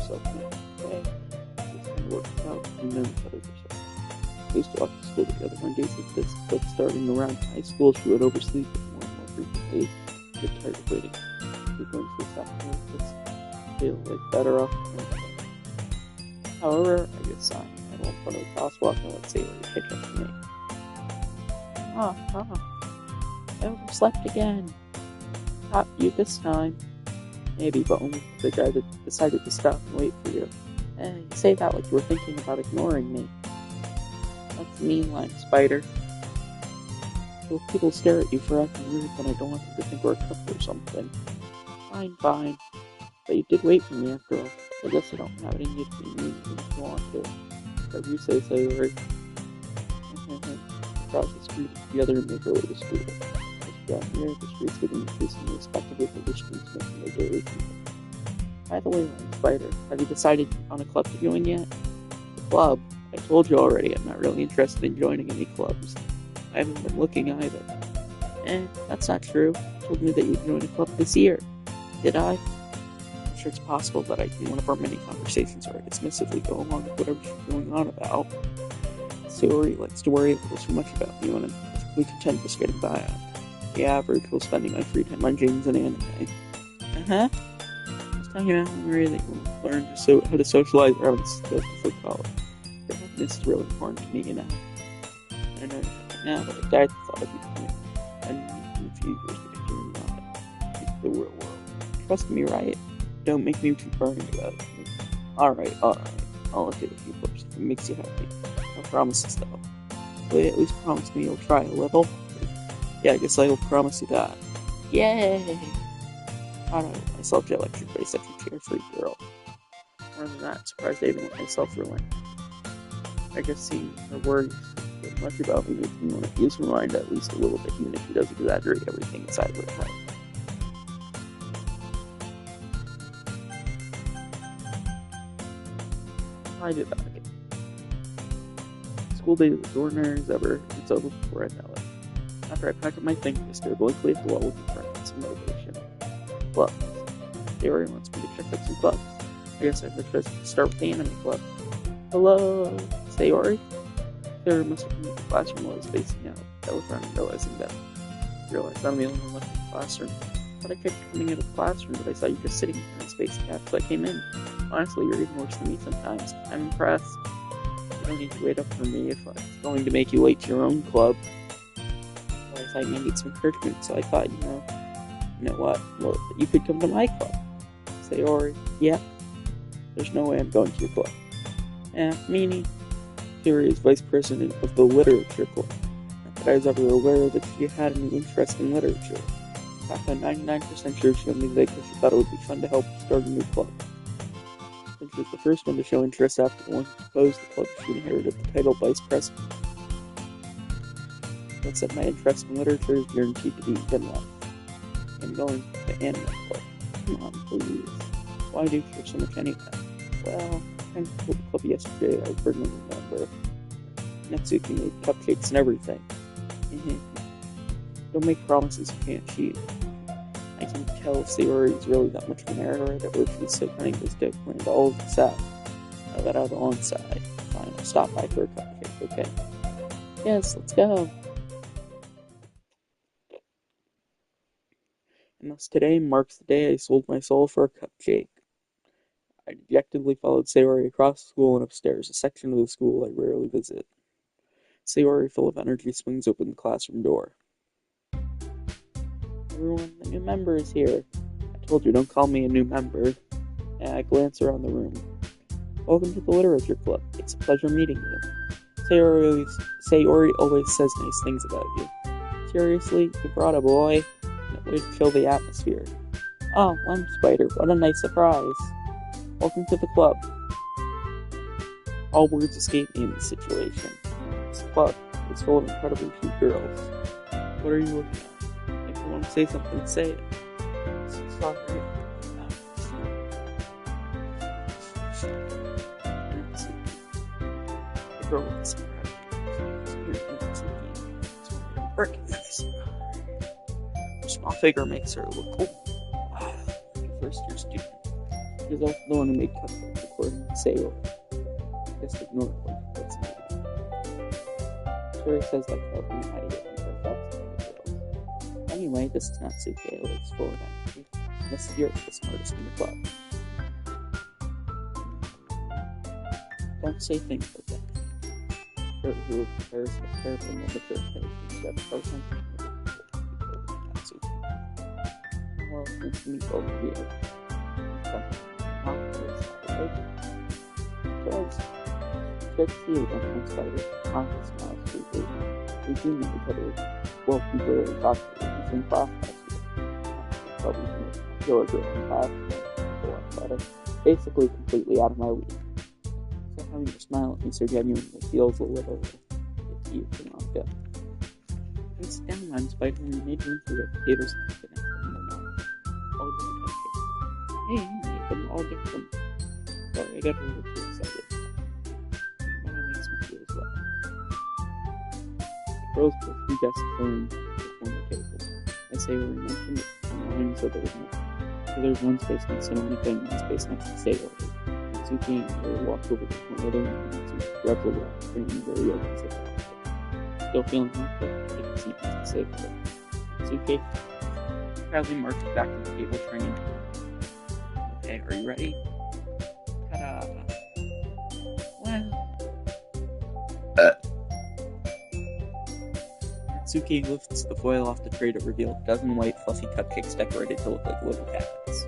yourself now, okay? Just kind of works out, you know better yourself. We used to walk to school together on days like this, but starting around high school, she would oversleep more and more frequently. I get tired of waiting. You're going to stop like this. Feel like better off. However, I get signed and won't front of the crosswalk and let's say where you catch up to me. I overslept again. Caught you this time. Maybe, but only because I decided to stop and wait for you. You say that like you were thinking about ignoring me. That's a mean line, Spider. So people stare at you for acting rude when I don't want them to think we're a couple or something. Fine. But you did wait for me after all. I guess I don't have any need to be mean if you want to. Whatever you say, Sayori. Across the street together and make her way to school. As down here, the streets getting increasingly respectable for which things making their daily commute. By the way, Line Spider, have you decided on a club to join yet? The club? I told you already, I'm not really interested in joining any clubs. I haven't been looking either. That's not true. You told me that you'd join a club this year. Did I? I'm sure it's possible that I can one of our many conversations where I dismissively go along with whatever she's going on about. Sayori likes to worry a little too much about me when I'm perfectly content just getting by on the average while spending my free time on games and anime. Just talking about how worry that you'll learn how to socialize around stuff before college. Your happiness is really important to me, you know. I know now, but I died the thought of becoming in a few years to be doing that. The real world. Trust me, right? Don't make me too burning about it. Alright. I'll look at a few books if it makes you happy. No promises, though. Will you at least promise me you'll try a little? Yeah, I guess I will promise you that. Yay! I don't know myself get lectured by such a carefree girl. More than that, surprised I even let myself relent. I guess seeing her worries so much about me makes me want to use her mind at least a little bit, even if she does exaggerate everything inside of her head. I did that again. School day is the ordinary ever. It's over before I know it. After I pack up my things, I stare blankly at the wall looking for some motivation. Clubs. Sayori wants me to check out some clubs. I guess I should start with the anime club. Hello, Sayori? Sayori must have come into the classroom while I was facing out. I looked around and realized I'm the only one left in the classroom. I thought I kept coming into the classroom, but I saw you just sitting there in space cap, so I came in. Honestly, you're even worse than me sometimes. I'm impressed. You don't need to wait up for me if it's going to make you late to your own club. Well, I thought you needed some encouragement, so I thought, you know what? Well, you could come to my club. Sayori, yeah. There's no way I'm going to your club. Meanie. Sayori is vice president of the literature club. Not that I was ever aware that she had any interest in literature. In fact, I'm 99% sure she only did it because she thought it would be fun to help start a new club. Since she was the first one to show interest after the one who proposed the club, she inherited the title vice president. That said, my interest in literature is guaranteed to be in life. I'm going to the anime club. Come on, please. Why do you care so much anyway? Well, I told the club yesterday I couldn't remember. Natsuki made cupcakes and everything. Don't make promises you can't keep. I can tell if Sayori is really that much of an error that where she's so cunning this dope planned all of this out. I let out on side. Fine, I'll stop by for a cupcake, okay? Yes, let's go. And thus today marks the day I sold my soul for a cupcake. I dejectedly followed Sayori across the school and upstairs, a section of the school I rarely visit. Sayori, full of energy, swings open the classroom door. Everyone, the new member is here. I told you, don't call me a new member. I glance around the room. Welcome to the literature club. It's a pleasure meeting you. Sayori always says nice things about you. Seriously, you brought a boy? No way to chill the atmosphere. Oh, Lime Spider, what a nice surprise. Welcome to the club. All words escape me in this situation. This club is full of incredibly cute girls. What are you looking at? If you want to say something, say it. Sorry. The girl with the cigarette. Her small figure makes her look cool. First year student. She's also the one who made cupcakes. according to Sailor. Just ignore it when she puts it. Sherry says that tells me how to get things outside the girls. Anyway, this is not Suke, it's full of energy. Unless you're the smartest in the club. Don't say things like that. Sherry, who prepares the careful and mature face, instead of person, not Suke. Well, nice to meet both of you. Charles, it's good to see you, gentlemen spider. Honest smiles sweetly. We do know each other. Well, we barely talked to you in the same class last year. Probably you're a girl in class, but basically completely out of my league. So having your smile at me so genuinely feels a little it's you, Monica. It's down on spider when you made room for replicators and the next thing you know. All different cupcakes. Hey, you made them all different. Sorry, I got a little too excited. But it makes me feel as well. The girls put 3 desks filling the corner table. I say where we mentioned it, and so there's one space next to Monica and one space next to Sailor. Suki and Harry walk over to one other and Suki grabs a rock, bringing very open to the Still feeling awkward? Take a seat next to Sailor. Suki proudly marches back to the table, turning. Okay, are you ready? Ta-da! Well... Natsuki lifts the foil off the tray to reveal a dozen white, fluffy cupcakes decorated to look like little cats.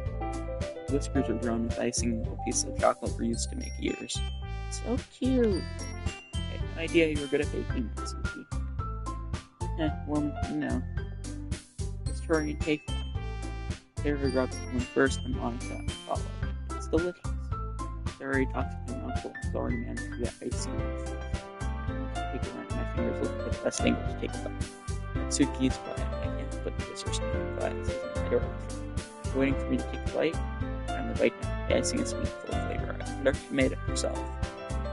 The whiskers are drawn with icing and little pieces of chocolate were used to make ears. So cute! I had no idea you were good at baking, Natsuki. Well, no. Let's try and take one. Sarah grabs one first, and Monica follows. It's delicious. Sarah talks to my uncle and has already managed to get icing off. Take it around my fingers, look for the best angle to take a bite. Natsuki is quiet. I can't put this or sneaking glasses in my direction. Waiting for me to take a bite. I'm the bite now. The icing is sweet, full of flavor. I wonder if she made it herself.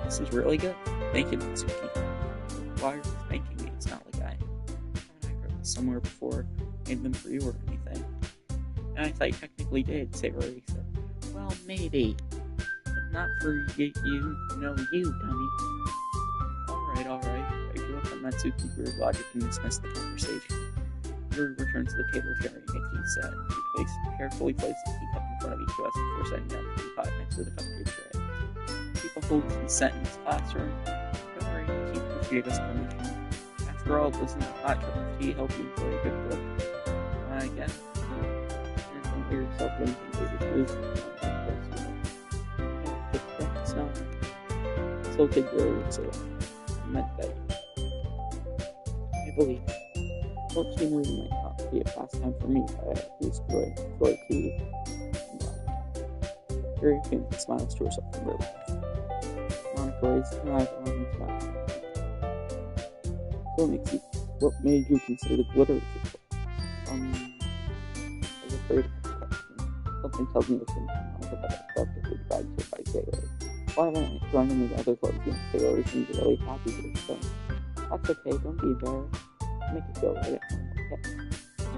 This is really good. Thank you, Natsuki. Why are you thanking me? It's not like I heard this somewhere before. Made them for you or anything. And I thought you technically did, Sarah said. Well, maybe. But not for you, dummy. Alright. I grew up on Natsuki's weird logic and dismissed the conversation. Yuri returned to the table carrying a tea set. He carefully placed the teacup in front of each of us before setting down the teapot next to the cupcake tray. People hold consent in this classroom. Don't worry, the teacher gave us permission. After all, doesn't a hot cup of tea help you enjoy a good book? I guess. And don't hear yourself anything baby food. It's not. So did Yuri would say that. I meant that. I believe it. Fortunately, reading might not be a pastime for me, but I at least enjoy tea. Yuri smiles to herself in relief. Monica raises her eyebrows and smiles. What made you consider the literature book? I was afraid of this question. Something tells me listen to Monica that I collectively tried to fight Sailor. Why haven't I joined any other clubs against Sailor seems really happy with her son? That's okay, don't be embarrassed. Make it go right at home, okay?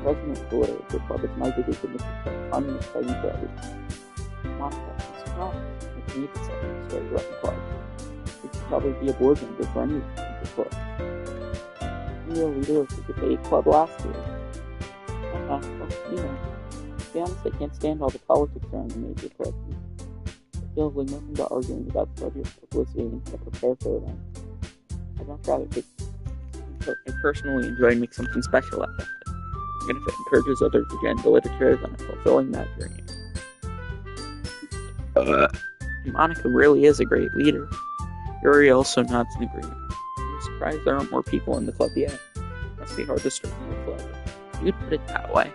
President of the Literature Club is my duty to make it fun and exciting for everyone. Monica, I'm surprised. I can even set up a straight rough club. You could probably be a board member for any of the clubs. You were a leader of the debate club last year. Well, to be honest, I can't stand all the politics around the major clubs. It feels like nothing but arguing about the budget, publicity, and to prepare for them. I'd much rather take I personally enjoy and make something special out of it. Even if it encourages others to get into literature, then I'm fulfilling that dream. Monica really is a great leader. Yuri also nods in agreement. I'm surprised there aren't more people in the club yet. Must be hard to start a new club. You could put it that way.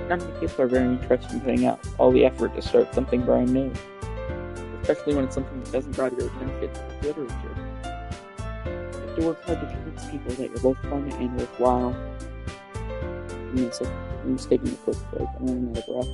Not many people are very interested in putting out all the effort to start something brand new. Especially when it's something that doesn't draw your attention to literature. You have to work hard to convince people that you're both fun and worthwhile. I'm just taking a quick break. I'm running out of breath.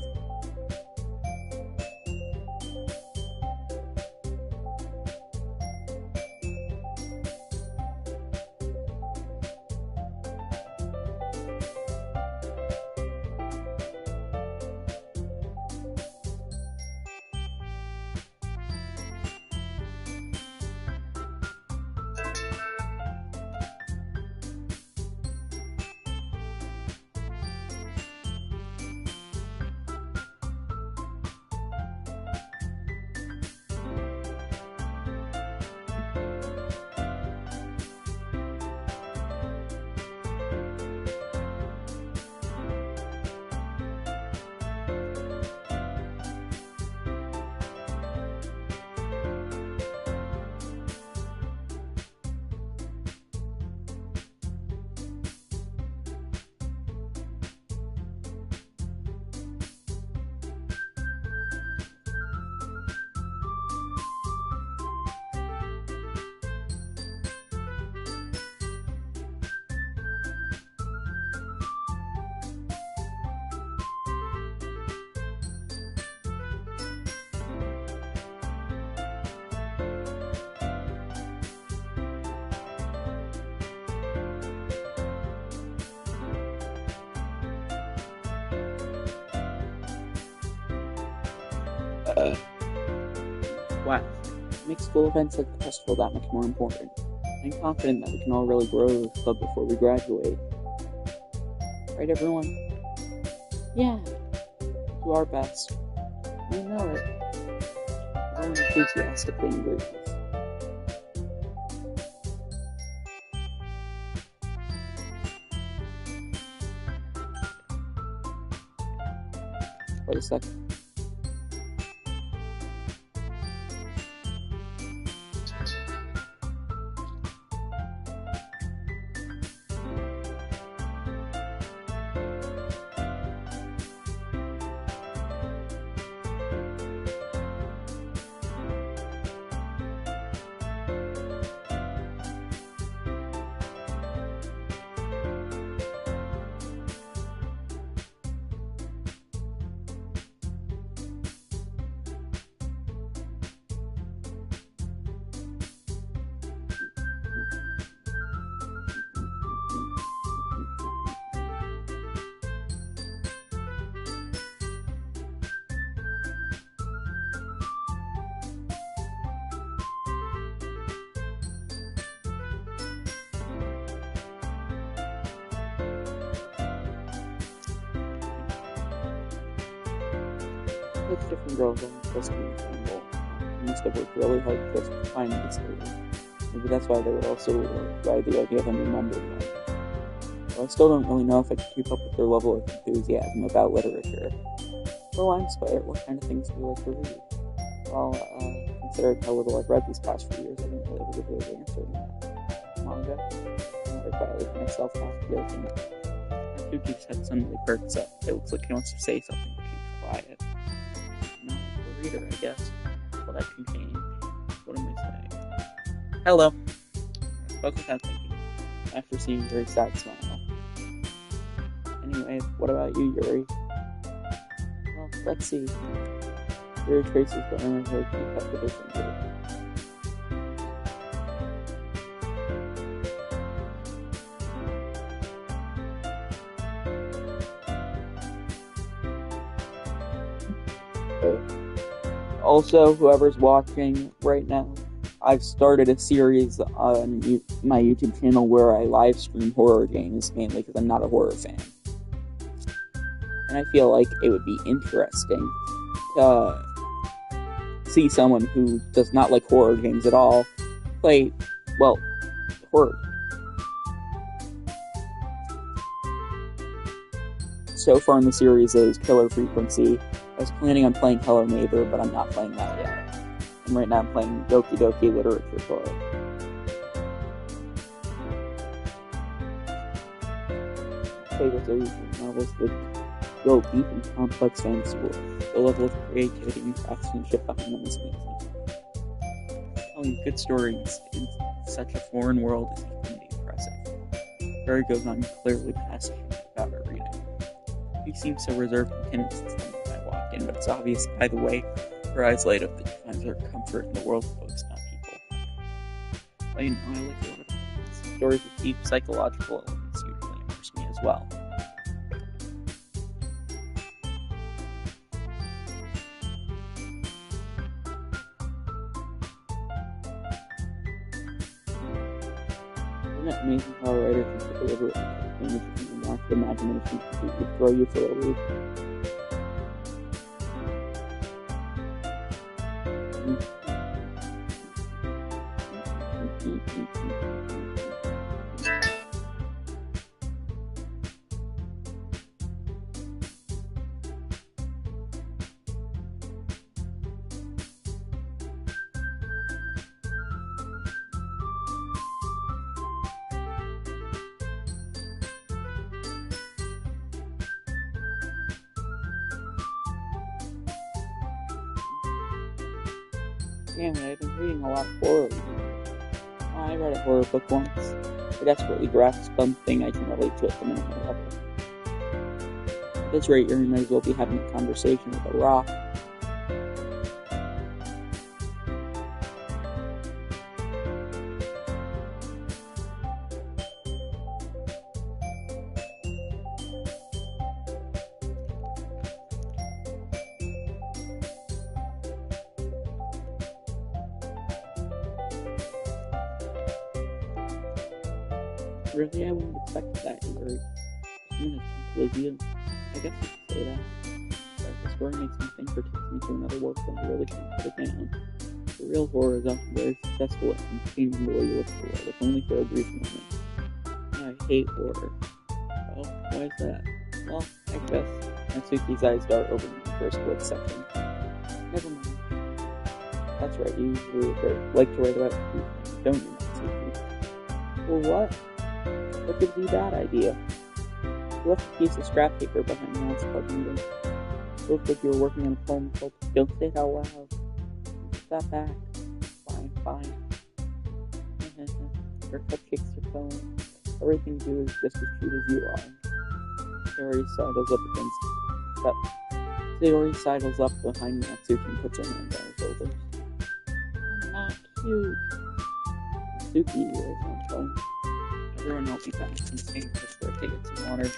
Wow. It makes school events like the festival that much more important. I'm confident that we can all really grow this club before we graduate. Right, everyone? Yeah. Do our best. We know it. Everyone enthusiastically agrees. Wait a second. It's different girls on the first angle. They must have worked really hard just to find this lady. Maybe that's why they were also by the idea of a new member. Well, I still don't really know if I can keep up with their level of enthusiasm about literature. For one, what kind of things do you like to read? Well, considering how little I've read these past few years, I didn't really have a good way of answering that. Manga? I quietly to myself half joking. Yuki's head suddenly perks up. It looks like he wants to say something, but keeps quiet. No, a reader, I guess. Well, that can change. What am I saying? Hello. I spoke without thinking, after seeing a very sad smile. Anyway, what about you, Yuri? Well, let's see. Yuri traces the owner of her keep up the vision group. Also, whoever's watching right now, I've started a series on my YouTube channel where I live stream horror games, mainly because I'm not a horror fan. And I feel like it would be interesting to see someone who does not like horror games at all play, well, horror. So far in the series is Killer Frequency. I was planning on playing Hello Neighbor, but I'm not playing that yet. And right now I'm playing Doki Doki Literature Club. Favorites are usually novels that go deep and complex fantasy worlds. The level of creativity and craftsmanship behind them is amazing. Telling good stories in such a foreign world is equally impressive. Barry goes on clearly passionate about her reading. He seems so reserved and timid since the moment I walked in, but it's obvious by the way her eyes light up that she finds her comfort in the world of books, not people. But you know, I like a lot of things. Stories with deep psychological elements usually immerse me as well. Isn't it amazing how a writer can deliver images and unlock the imagination completely throw you for a loop? Damn it, I've been reading a lot of horror. I read a horror book once. I desperately grasped something I can relate to at the minimum level. At this rate, you might as well be having a conversation with a rock. Really, I wouldn't expect that either. Even a Olivia, I guess you could say that. But the story makes me think or takes me to another work when I really can't put it down. The real horror is often very successful at changing the way you look at the world, if only for a brief moment. I hate horror. Oh, why is that? Well, I guess Natsuki's eyes dart over my first split second. Never mind. That's right, you usually like to write about people, don't you, Natsuki? Well, what? What could be that idea? You left a piece of scrap paper behind the last club meeting. It looked like you were working on a poem called Don't Say It Out Loud. Put that back. Fine. Your cupcake's your poem. Everything you do is just as cute as you are. Sayori sidles up behind Natsuki and puts her hand on her shoulders. I'm not cute. Natsuki, there's no tone. Everyone will be back and stay just for a take some water.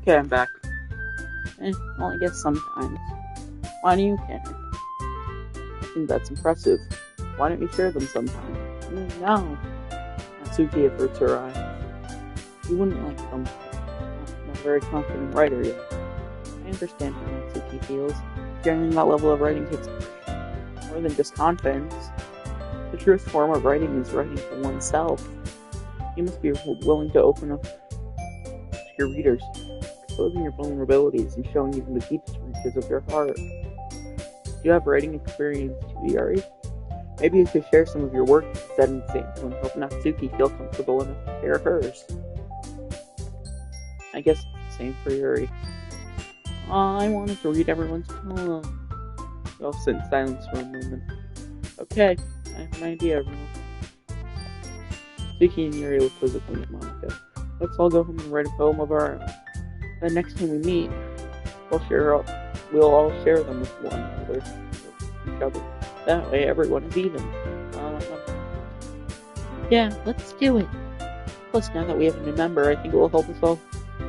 Okay, I'm back. Well, I guess sometimes. Why do you care? I think that's impressive. Why don't you share them sometime? No. Natsuki averts her eyes. You wouldn't like them. I'm not a very confident writer yet. I understand how Natsuki feels. Sharing that level of writing takes more than just confidence. The truest form of writing is writing for oneself. You must be willing to open up to your readers, exposing your vulnerabilities and showing even the deepest reaches of your heart. Do you have writing experience too, Yuri? Maybe you could share some of your work, set an example, and help Natsuki feel comfortable enough to share hers. I guess it's the same for Yuri. I wanted to read everyone's poem. We all sit in silence for a moment. Okay, I have an idea, everyone. Natsuki and Yuri look quizzically at Monica. Let's all go home and write a poem of our own. The next time we meet, we'll all share them with each other. That way, everyone is even. Yeah, let's do it. Plus, now that we have a new member, I think it will help us all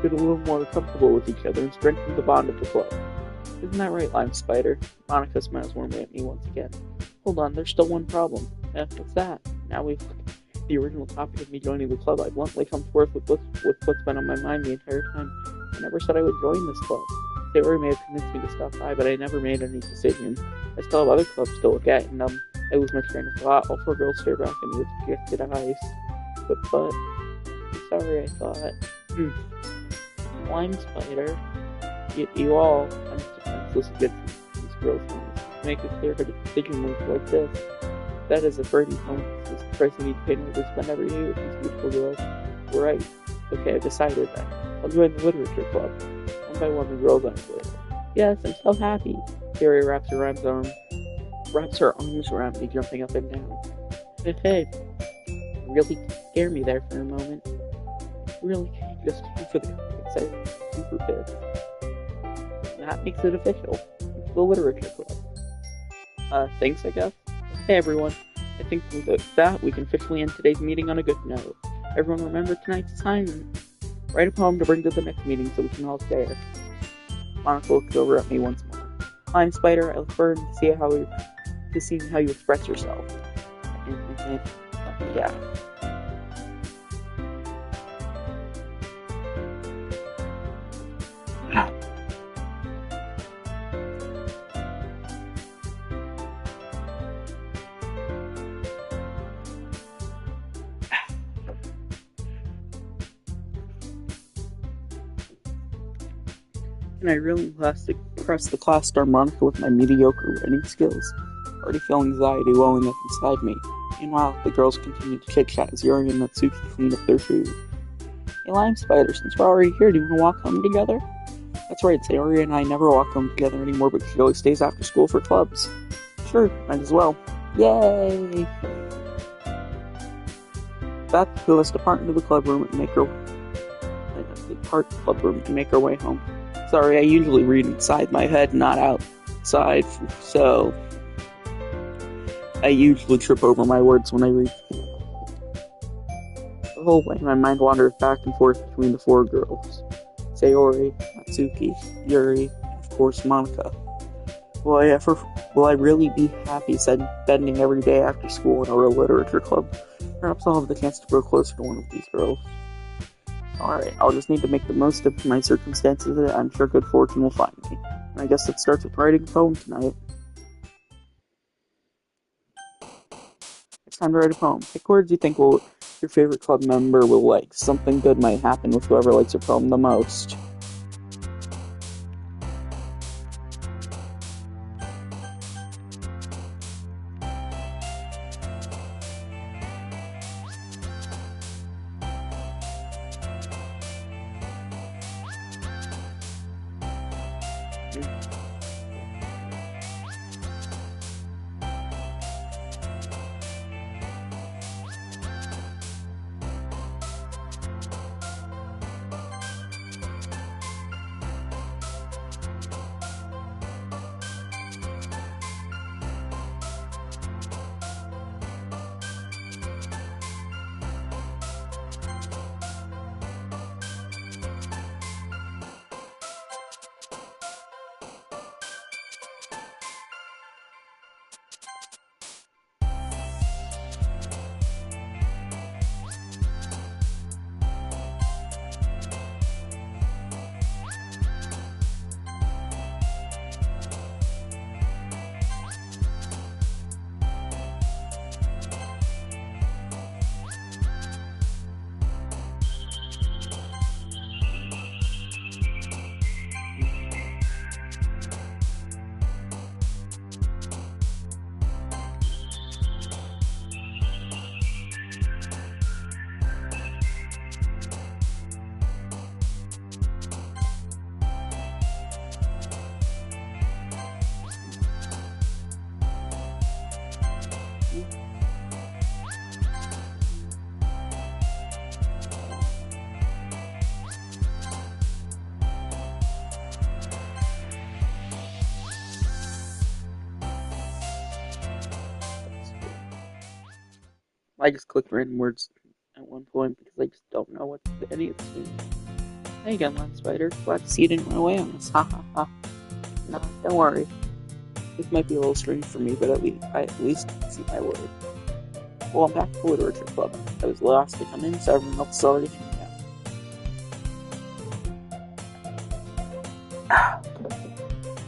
get a little more comfortable with each other and strengthen the bond of the club. Isn't that right, Lime Spider? Monica smiles warmly at me once again. Hold on, there's still one problem. What's that? Now we've the original topic of me joining the club. I bluntly come forth with what's been on my mind the entire time. I never said I would join this club. Sayori may have convinced me to stop by, but I never made any decision. I still have other clubs to look at, and I lose my train of thought. All four girls stare back at me with dejected eyes. But, I'm sorry, I thought. Lime Spider, you all, I'm defenseless against these girls. Make a clear-headed decision like this. That is a burden home. It's the price I need to pay in order to spend every day with these beautiful girls. Right. Okay, I've decided that. I'll join the literature club. One by one, the girls answer. Yes, I'm so happy. Carrie wraps her arms around me, jumping up and down. Hey, really scare me there for a moment. Really just came for the excited super pissed. That makes it official. It's the literature club. Thanks, I guess. Hey everyone, I think with that we can officially end today's meeting on a good note. Everyone remember tonight's assignment. Write a poem to bring to the next meeting so we can all share. Monica looks over at me once more. Lime Spider, I look forward to seeing how you express yourself. Yeah. And I really impress the class star Monica with my mediocre writing skills. I already feel anxiety welling up inside me. Meanwhile, the girls continue to chit-chat as Yuri and Natsuki clean up their food. Hey Lime Spider, since we're already here, do you want to walk home together? That's right, Sayori and I never walk home together anymore because she always stays after school for clubs. Sure, might as well. Yay! Beth, who has to part into the club room and make our way home. Sorry, I usually read inside my head, not outside, so I usually trip over my words when I read. The whole way, my mind wanders back and forth between the four girls. Sayori, Natsuki, Yuri, and of course Monica. Will I really be happy spending every day after school in a real literature club? Perhaps I'll have the chance to grow closer to one of these girls. Alright, I'll just need to make the most of my circumstances, and I'm sure good fortune will find me. And I guess it starts with writing a poem tonight. It's time to write a poem. Pick words you think your favorite club member will like. Something good might happen with whoever likes your poem the most. I just clicked random words at one point because I just don't know what any of this means. Hey again, Land Spider. Glad to see you didn't run away on us. Ha ha ha. Nah, don't worry. This might be a little strange for me, but I at least see my word. Well, I'm back to Literature Club. I was the last to come in, so everyone else is already hanging out.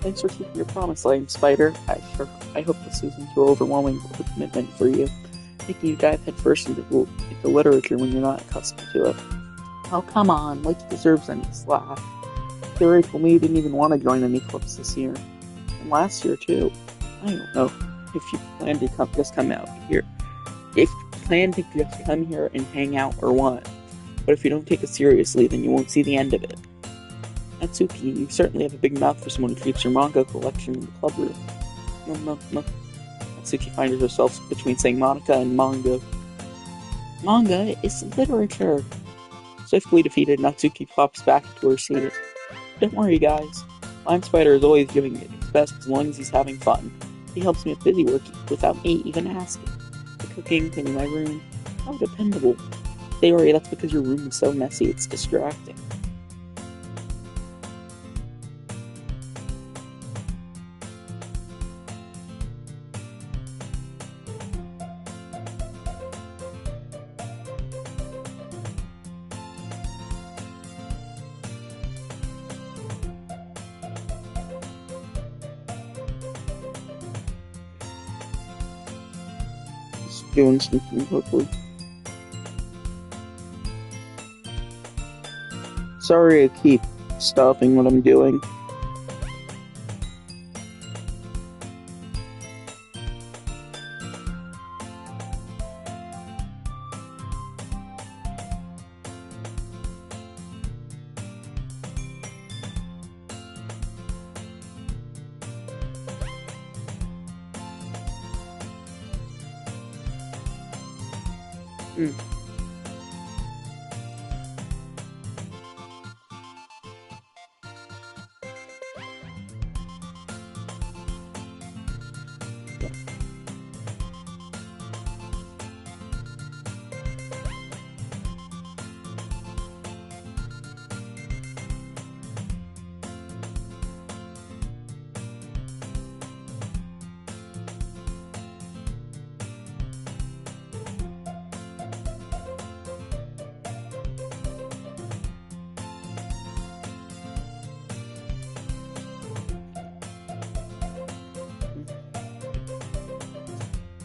Thanks for keeping your promise, Lame Spider. I hope this isn't too overwhelming of a commitment for you. Making you dive headfirst into literature when you're not accustomed to it. Oh, come on, like he deserves any slack. Theory told me you didn't even want to join any clubs this year. And last year, too. I don't know if you plan to just come out here. If you plan to just come here and hang out or what. But if you don't take it seriously, then you won't see the end of it. Natsuki, you certainly have a big mouth for someone who keeps your manga collection in the club room. No. Natsuki finds herself between saying Monica and manga. Manga is literature. Swiftly defeated, Natsuki pops back into her seat. Don't worry, guys. Lime Spider is always giving it his best as long as he's having fun. He helps me with busy work without me even asking. The cooking, cleaning my room. How dependable. Theory, that's because your room is so messy, it's distracting. Doing something, hopefully. Sorry I keep stopping what I'm doing.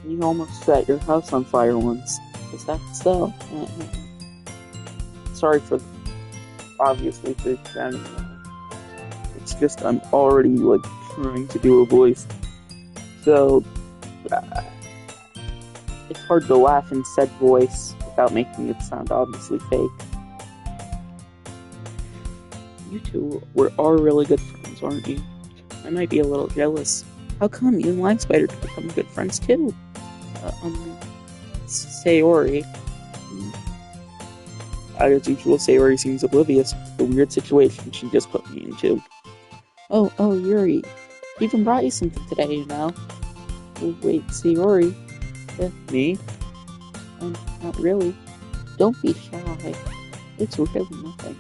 You almost set your house on fire once. Is that so? Sorry for, obviously, for sounding. It's just I'm already, like, trying to do a voice. So, it's hard to laugh in said voice without making it sound obviously fake. You two are really good friends, aren't you? I might be a little jealous. How come you and Lime Spider could become good friends too? Sayori. As usual, Sayori seems oblivious to the weird situation she just put me into. Oh, Yuri. Even brought you something today, you know. Oh, wait, Sayori? Me? Not really. Don't be shy. It's really nothing.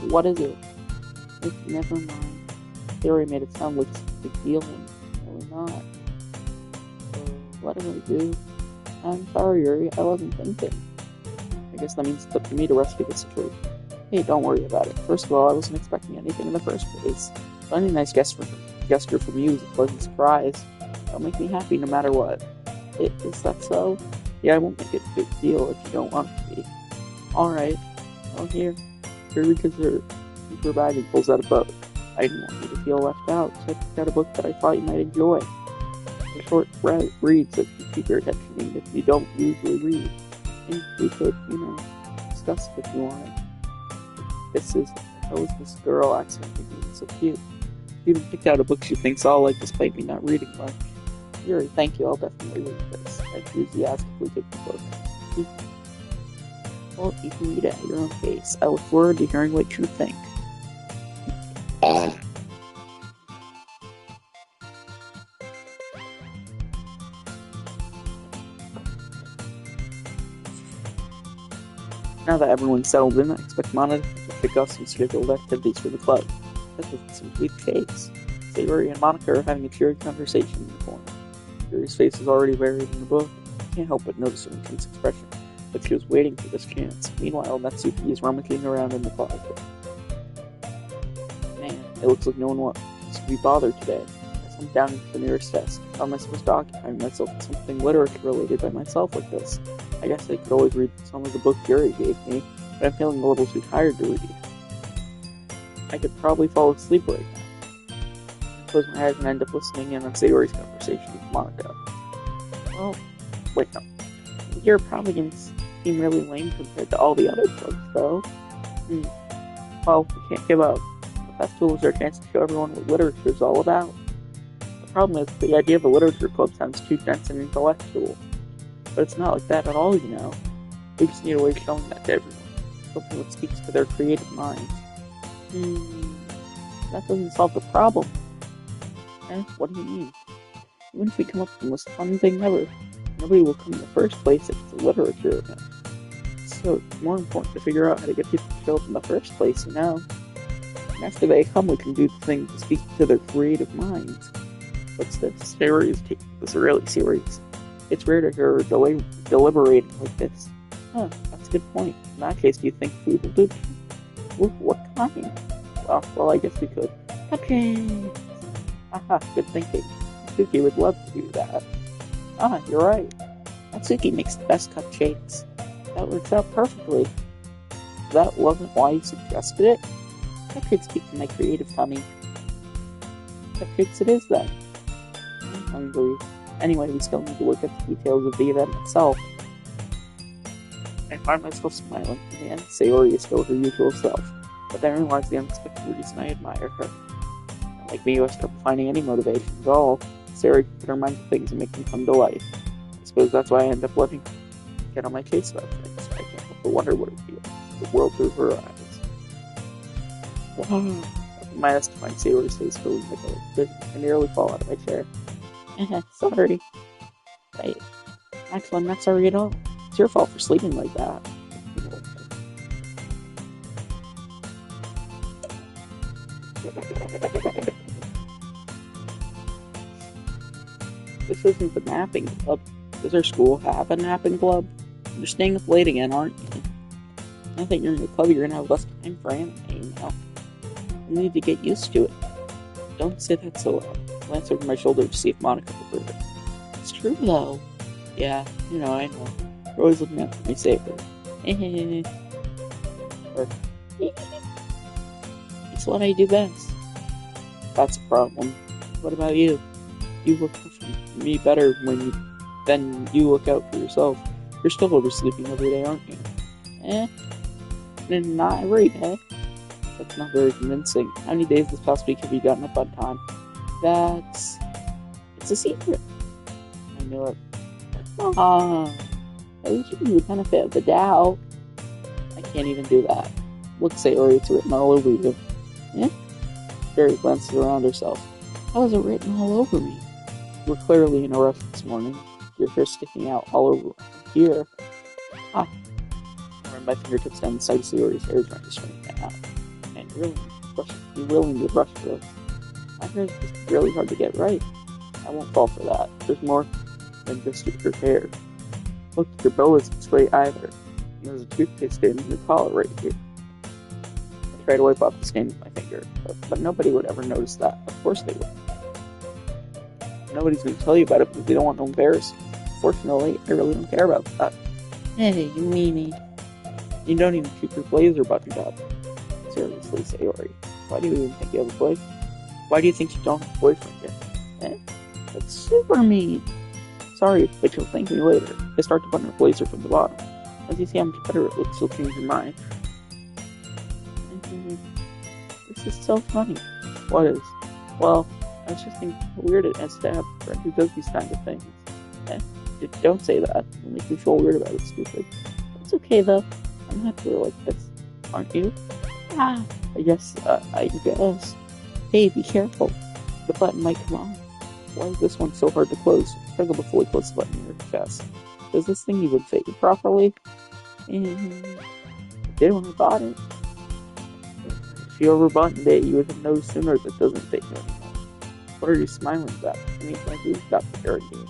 What is it? Never mind. Sayori made it sound like it's a big deal, and it's really not. What do I do? I'm sorry, Yuri. I wasn't thinking. I guess that means it's up to me to rescue the situation. Hey, don't worry about it. First of all, I wasn't expecting anything in the first place. But any nice gesture from you is a pleasant surprise. That'll make me happy no matter what. Is that so? Yeah, I won't make it a big deal if you don't want it to be. Alright. Well, here reaches into her bag and pulls out a book. I didn't want you to feel left out, so I picked out a book that I thought you might enjoy. The short reads that you keep your attention even if you don't usually read. And we could, discuss it if you wanted. How is this girl accidentally being so cute? She even picked out a book she thinks I'll like despite me not reading much. Yuri, thank you, I'll definitely read this. I enthusiastically take the book. Well, you can read it at your own pace. I look forward to hearing what you think. Now that everyone's settled in, I expect Monica to kick off some scheduled activities for the club. That doesn't seem to be the case. Sayori and Monica are having a cheery conversation in the corner. Yuri's face is already buried in the book. I can't help but notice her intense expression, but she was waiting for this chance. Meanwhile, Natsuki is rummaging around in the closet. Man, it looks like no one wants to be bothered today. I slumped down into the nearest desk. How am I supposed to occupy myself with something literature related by myself like this? I guess I could always read some of the book Yuri gave me, but I'm feeling a little too tired to read. I could probably fall asleep right now. I close my eyes and end up listening in on Sayori's conversation with Monica. Well, wait, no. You're probably going to seem really lame compared to all the other books, though. Well, we can't give up. The festival is our chance to show everyone what literature is all about. The problem is, the idea of a literature club sounds too dense and intellectual. But it's not like that at all, you know. We just need a way of showing that to everyone. Something that speaks to their creative minds. That doesn't solve the problem. What do you mean? Even if we come up with the most fun thing ever, nobody will come in the first place if it's a literature event. So it's more important to figure out how to get people to show up in the first place, you know? And after they come, we can do the thing to speak to their creative minds. What's this? Sayori is taking this really serious. It's rare to hear her deliberating like this. That's a good point. In that case, do you think food will do? What kind? Well, I guess we could. Cupcakes! Aha, good thinking. Natsuki would love to do that. You're right. Natsuki makes the best cupcakes. That works out perfectly. That wasn't why you suggested it? Cupcakes speak to my creative tummy. Cupcakes it is then. I'm hungry. Anyway, we still need to work out the details of the event itself. I find myself smiling. In the end, Sayori is still her usual self, but then I realize the unexpected reason I admire her. Like me, I start finding any motivation at all. Sayori can put her mind to things and make them come to life. I suppose that's why I end up letting her get on my case about things. I can't help but wonder what it feels. The world through her eyes. My eyes to find Sayori's face filling my belly. I nearly fall out of my chair. Sorry. Wait. Actually, I'm not sorry at all. It's your fault for sleeping like that. This isn't the napping club. Does our school have a napping club? You're staying up late again, aren't you? Now that you're in the club, you're gonna have less time for anime, you know? You need to get used to it. Don't say that so loud. Glance over my shoulder to see if Monica will hear it. It's true, though. Yeah, I know. You're always looking out for me, safer. It's what I do best. That's a problem. What about you? You look for me better than you look out for yourself. You're still oversleeping every day, aren't you? Not every day. That's not very convincing. How many days this past week have you gotten up on time? It's a secret. I knew it. Come on. At least you can do the benefit of the doubt. I can't even do that. Look, Sayori, it's written all over you. Jerry glances around herself. How is it written all over me? We're clearly in a rush this morning. Your hair sticking out all over here. I run my fingertips down the side of Sayori's hair trying to straighten it out. And you really need to brush this. My hair is just really hard to get right. I won't fall for that. There's more than just your hair. Look, your bow isn't straight either. And there's a toothpaste stain in your collar right here. I try to wipe off the stain with my finger, but nobody would ever notice that. Of course they would. Nobody's going to tell you about it because they don't want to embarrass you. Fortunately, I really don't care about that. Hey, you meanie. You don't even keep your blazer buttoned up. Seriously, Sayori. Why do you even think you have a boyfriend? Why do you think you don't have a boyfriend yet? That's super mean. Sorry, but you'll thank me later. I start to button her blazer from the bottom. As you see how much better it looks, you'll change your mind. This is so funny. What is? Well, I was just thinking how weird it is to have a friend who does these kinds of things. Don't say that. It'll make me feel weird about it, stupid. It's okay, though. I'm happy you're like this. Aren't you? I guess. Hey, be careful. The button might come off. Why is this one so hard to close? Struggle to fully close the button in your chest. Does this thing even fit you properly? did when I bought it. If you ever bought it, you would have known sooner that doesn't fit you anymore. What are you smiling about? I mean, my dude got the dirty game.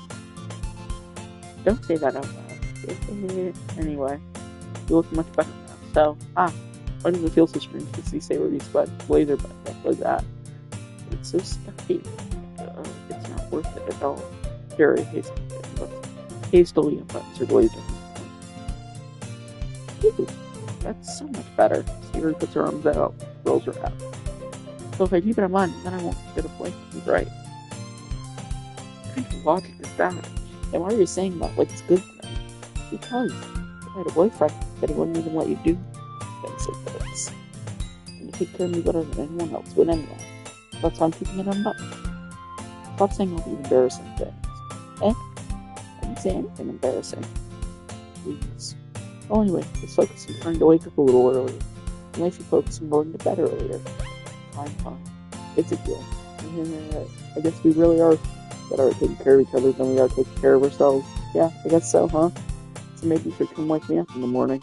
Don't say that out loud. Anyway, you look much better now. So, why does it feel so strange to see Sailor's blazer button up like that? It's so stuffy. It's not worth it at all. Very hastily unbuttons her blazer. Ooh, that's so much better. Sailor puts her arms out, rolls her out. So if I keep it in mind, then I won't get a boyfriend, right? What kind of logic is that? And why are you saying that like it's good for them? Because if I had a boyfriend, then he wouldn't even let you do things like this. And you take care of me better than anyone else would anyway. That's why I'm keeping it unbuttoned. Stop saying all these embarrassing things. I didn't say anything embarrassing. Please. Well, anyway, let's focus on trying to wake up a little earlier. And if you focus on going to bed earlier. Fine. It's a deal. I guess we really are better at taking care of each other than we are taking care of ourselves. Yeah, I guess so, huh? So maybe you should come wake me up in the morning.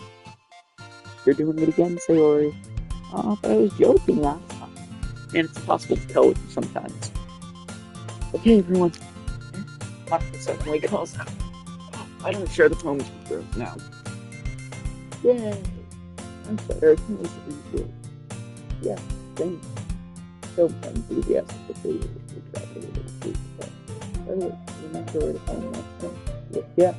You're doing it again, Sayori. But I was joking last time. Man, it's impossible to tell with you sometimes. Okay, everyone. Monica suddenly calls out. I don't share the poems with girls now. Yay! I'm sorry, I can't listen to you. Yeah, thanks. So enthusiastic that they try to do it. By the way, remember where to find next time? Yeah.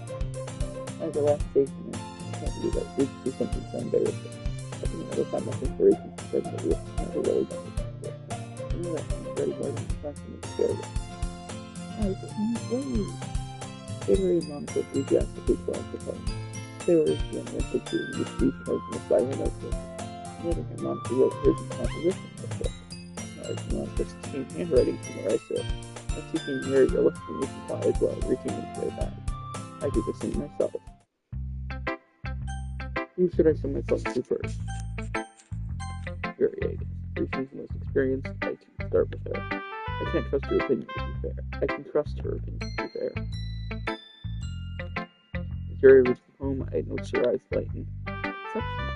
As a relaxation, I can't do that. We do something so embarrassing. I think I will find much inspiration to spread the real. Never really done it before. I know that sounds very hard and depressing and scary. I can't wait. Avery and Monica enthusiastically flagged the poem. Taylor is feeling like the two in the speech notes by her notebook. On the other hand, Monica wrote hers in composition of the book. Monica's changed handwriting from where I sit. And she came very reluctantly comply as well, reaching into their bag. I do the same myself. Who should I send myself to first? Very Agus. She's the most experienced. I can start with her. I can't trust her opinion to be fair. I can trust her opinion to be fair. As Jerry reads the poem, I noticed her eyes lighten. Exceptional.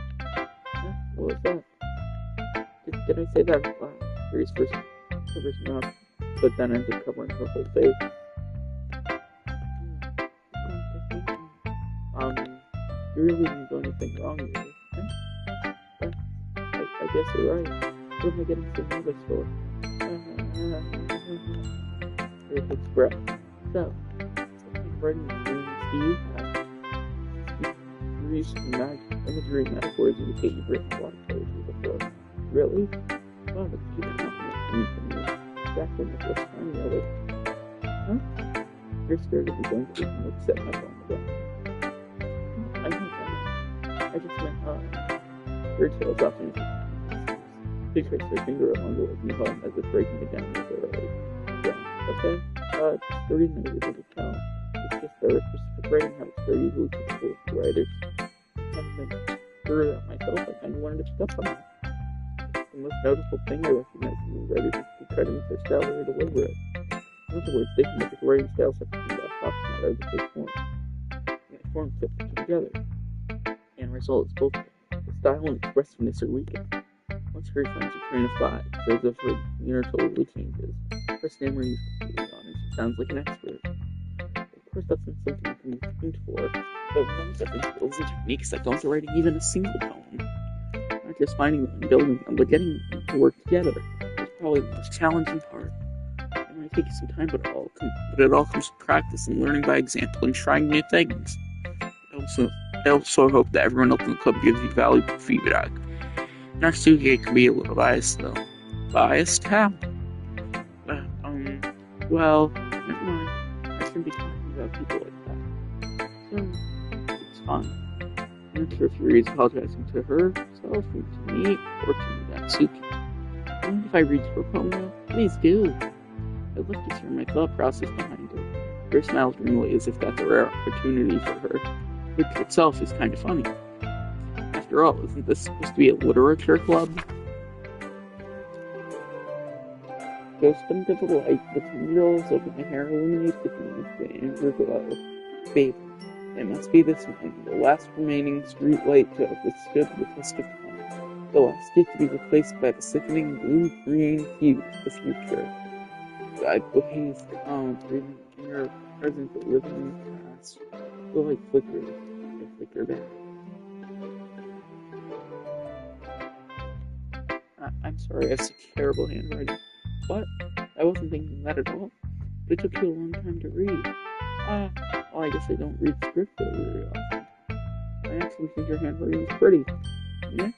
Huh? What was that? Did I say that out loud? Jerry's first covers her mouth, but then ends up covering her whole face. You really didn't do anything wrong here. I guess you're right. What am I getting so nervous for? Jerry takes a breath. So, I'm writing Steve. You're used to imagery and metaphors indicate you've written a lot of poetry before. Really? Wow, that's a huge compliment from you. Exactly the first time you wrote it. Huh? You're scared of me going to accept my phone again. I know that. I just meant, your tail's off in she traced her finger along the open poem as if breaking it down thoroughly. Yeah, okay? Just the reason I was able to tell. It's just there are specific writing habits that are usually typical of writers. I haven't been sure that myself. I kind of wanted to pick up on that. The most noticeable thing I recognize in the writers is to try to make their style very deliberate. In other words, they can make a writing style separate from the thoughts matter that they form. And they form fit together. And result is both the style and expressiveness are weakened. Once Harry finds her train of thought, it's as if her demeanor totally changes. Her stammering is completely gone, and she sounds like an expert. Of course, that's not something you can be trained for, but one different skills and techniques that go into writing even a single poem. Not just finding them and building them, but getting them to work together is probably the most challenging part. It might take you some time, but it all comes from practice and learning by example and trying new things. I also hope that everyone else in the club gives you valuable feedback. Next week it can be a little biased though. Biased? How? Well, never mind. I shouldn't be talking about people like that. So, it's fine. I'm not sure if Yuri's apologizing to herself, or to me, or to Natsuki. And if I read her poem now, please do. I'd love to hear my thought process behind it. Her smiles dreamily as if that's a rare opportunity for her, which itself is kind of funny. After all, isn't this supposed to be a literature club? Just under the light, the 10-year-olds open the hair illuminates the beneath the amber glow. Babe, It must be this one, the last remaining street light to have withstood the test of time. The last yet to be replaced by the sickening blue-green hue of the future. I believe breathing in your present but living in the past. Feel like flicker back. I'm sorry, I have such terrible handwriting. What? I wasn't thinking that at all. But it took you a long time to read. Well, I guess I don't read script very often. I actually think your handwriting is pretty. Yeah?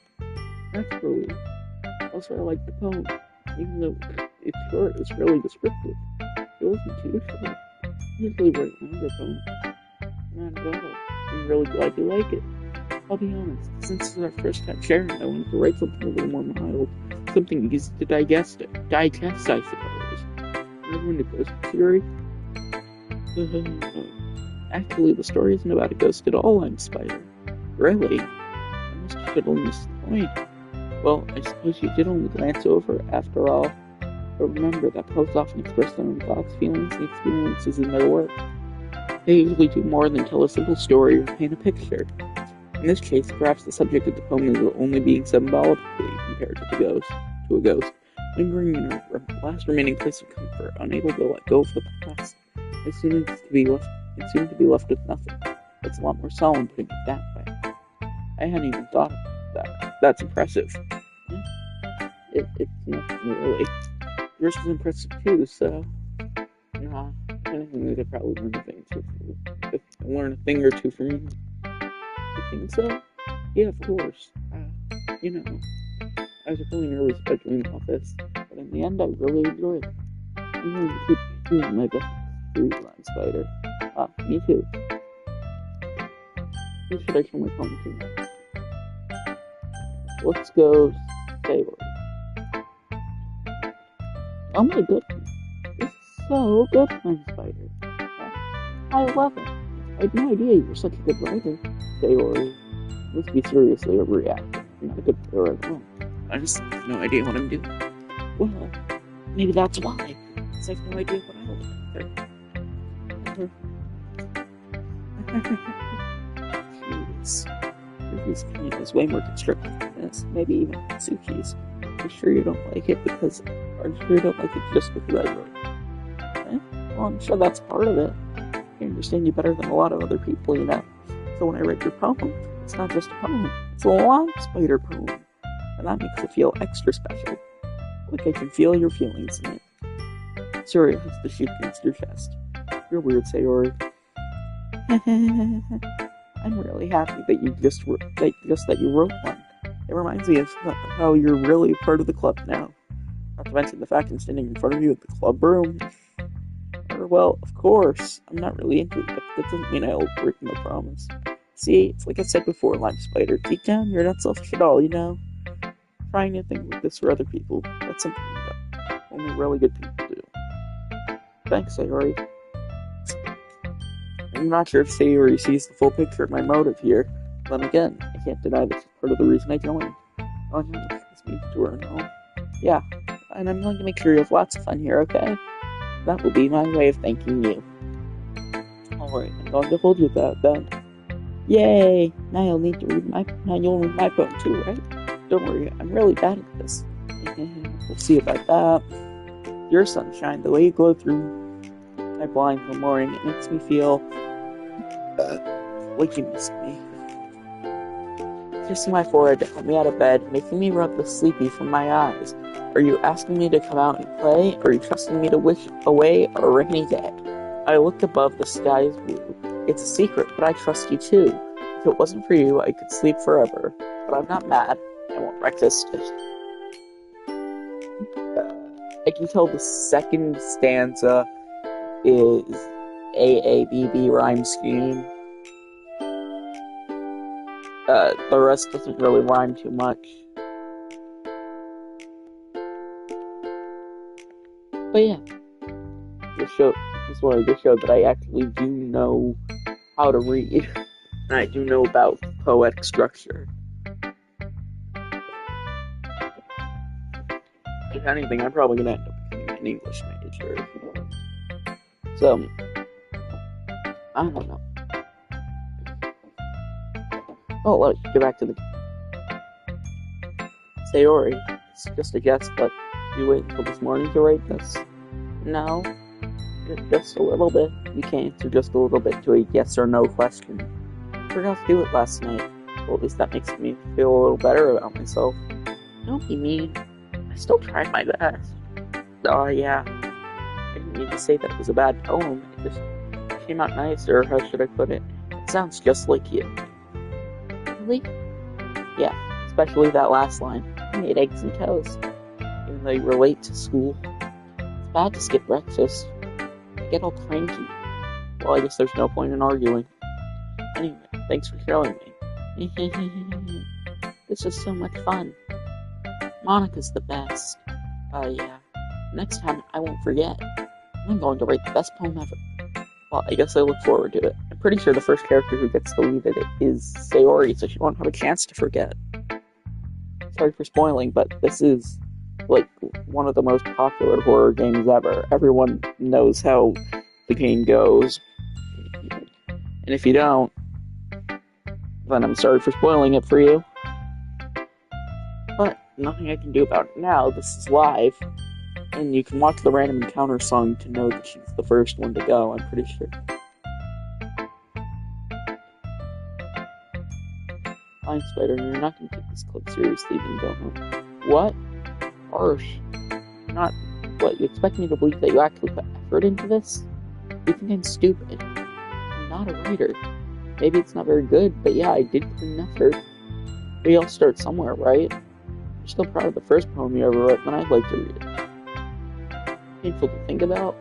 That's cool. Also, I like the poem. Even though it's short, it's really descriptive. It wasn't too short. I usually write longer poems. Not at all. I'm really glad you like it. I'll be honest, since it's our first time sharing, I wanted to write something a little more mild. Something easy to digest, I suppose. Remember when the ghost theory? Actually, the story isn't about a ghost at all, I'm Spider. Really? I must have hit on this point. Well, I suppose you did only glance over, after all. But remember that poets often express their own thoughts, feelings, and experiences in their work. They usually do more than tell a simple story or paint a picture. In this case, perhaps the subject of the poem is only being symbolically compared to a ghost, lingering in a last remaining place of comfort, unable to let go of the past. It seemed to be left with nothing. It's a lot more solemn putting it that way. I hadn't even thought of that. That's impressive. It's nothing really. Yours was impressive too, so anything we could probably learn a thing or two from you. You think so? Yeah, of course. I was really nervous about doing all this, but in the end I really enjoyed it. I'm going to keep doing my best to read Line Spider. Me too. Who should I show my poem to next? Let's go Sailor. Oh my goodness. This is so good, Line Spider. I love it. I had no idea you were such a good writer. Sailor. Must be seriously overreacting. I'm not a good player at all. I just have no idea what I'm doing. Well, maybe that's why. Because I have no idea what I will do. Jeez. Ruby's opinion is way more constructive than this. Maybe even Suki's. Are you sure you don't like it just because I wrote it? Well, I'm sure that's part of it. I understand you better than a lot of other people, you know. So when I write your poem, it's not just a poem. It's a Line Spider poem. And that makes it feel extra special. Like I can feel your feelings in it. Sorry, it's the sheet against your chest. You're weird, Sayori. I'm really happy that you wrote one. It reminds me of how you're really part of the club now. Not to mention the fact I'm standing in front of you at the club room. Well, of course, I'm not really into it, but that doesn't mean I'll break my promise. See, it's like I said before, Lime Spider. Deep down, you're not selfish at all, you know? Trying new things like this for other people, that's something that only really good people do. Thanks, Sayori. I'm not sure if Sayori sees the full picture of my motive here. Then again, I can't deny this is part of the reason I joined. Oh, no, this means to her and all. Yeah, and I'm going to make sure you have lots of fun here, okay? That will be my way of thanking you. Alright, I'm going to hold you to that then. Yay! Now you'll read my poem too, right? Don't worry, I'm really bad at this. We'll see about that. Your sunshine, the way you glow through my blinds in the morning, it makes me feel like you miss me. Kissing my forehead to help me out of bed, making me rub the sleepy from my eyes. Are you asking me to come out and play, or are you trusting me to wish away a rainy day? I looked above, the sky is blue. It's a secret, but I trust you too. If it wasn't for you, I could sleep forever. But I'm not mad. I won't breakfast it. I can tell the second stanza is AABB rhyme scheme. The rest doesn't really rhyme too much. But yeah, this wanted to show that I actually do know how to read, and I do know about poetic structure. If anything, I'm probably gonna end up becoming an English major. So, I don't know. Oh, let's get back to the Sayori. It's just a guess, but you wait until this morning to write this? No, just a little bit. You can't answer just a little bit to a yes or no question. I forgot to do it last night. Well, at least that makes me feel a little better about myself. Don't be mean. I still tried my best. Oh, yeah. I didn't mean to say that it was a bad poem. It just came out nice, or how should I put it? It sounds just like you. Really? Yeah, especially that last line. I made eggs and toast. Even though you were late to school. It's bad to skip breakfast. I get all cranky. Well, I guess there's no point in arguing. Anyway, thanks for showing me. This was so much fun. Monica's the best. Yeah. Next time, I won't forget. I'm going to write the best poem ever. Well, I guess I look forward to it. I'm pretty sure the first character who gets to lead it is Sayori, so she won't have a chance to forget. Sorry for spoiling, but this is, like, one of the most popular horror games ever. Everyone knows how the game goes. And if you don't, then I'm sorry for spoiling it for you. But nothing I can do about it now. This is live. And you can watch the random encounter song to know that she's the first one to go, I'm pretty sure. Fine, Spider, you're not going to take this club seriously when you go home. What? Harsh. Not what, you expect me to believe that you actually put effort into this? You think I'm stupid? I'm not a writer. Maybe it's not very good, but yeah, I did put in effort. We all start somewhere, right? You're still proud of the first poem you ever wrote, then I'd like to read it. Painful to think about?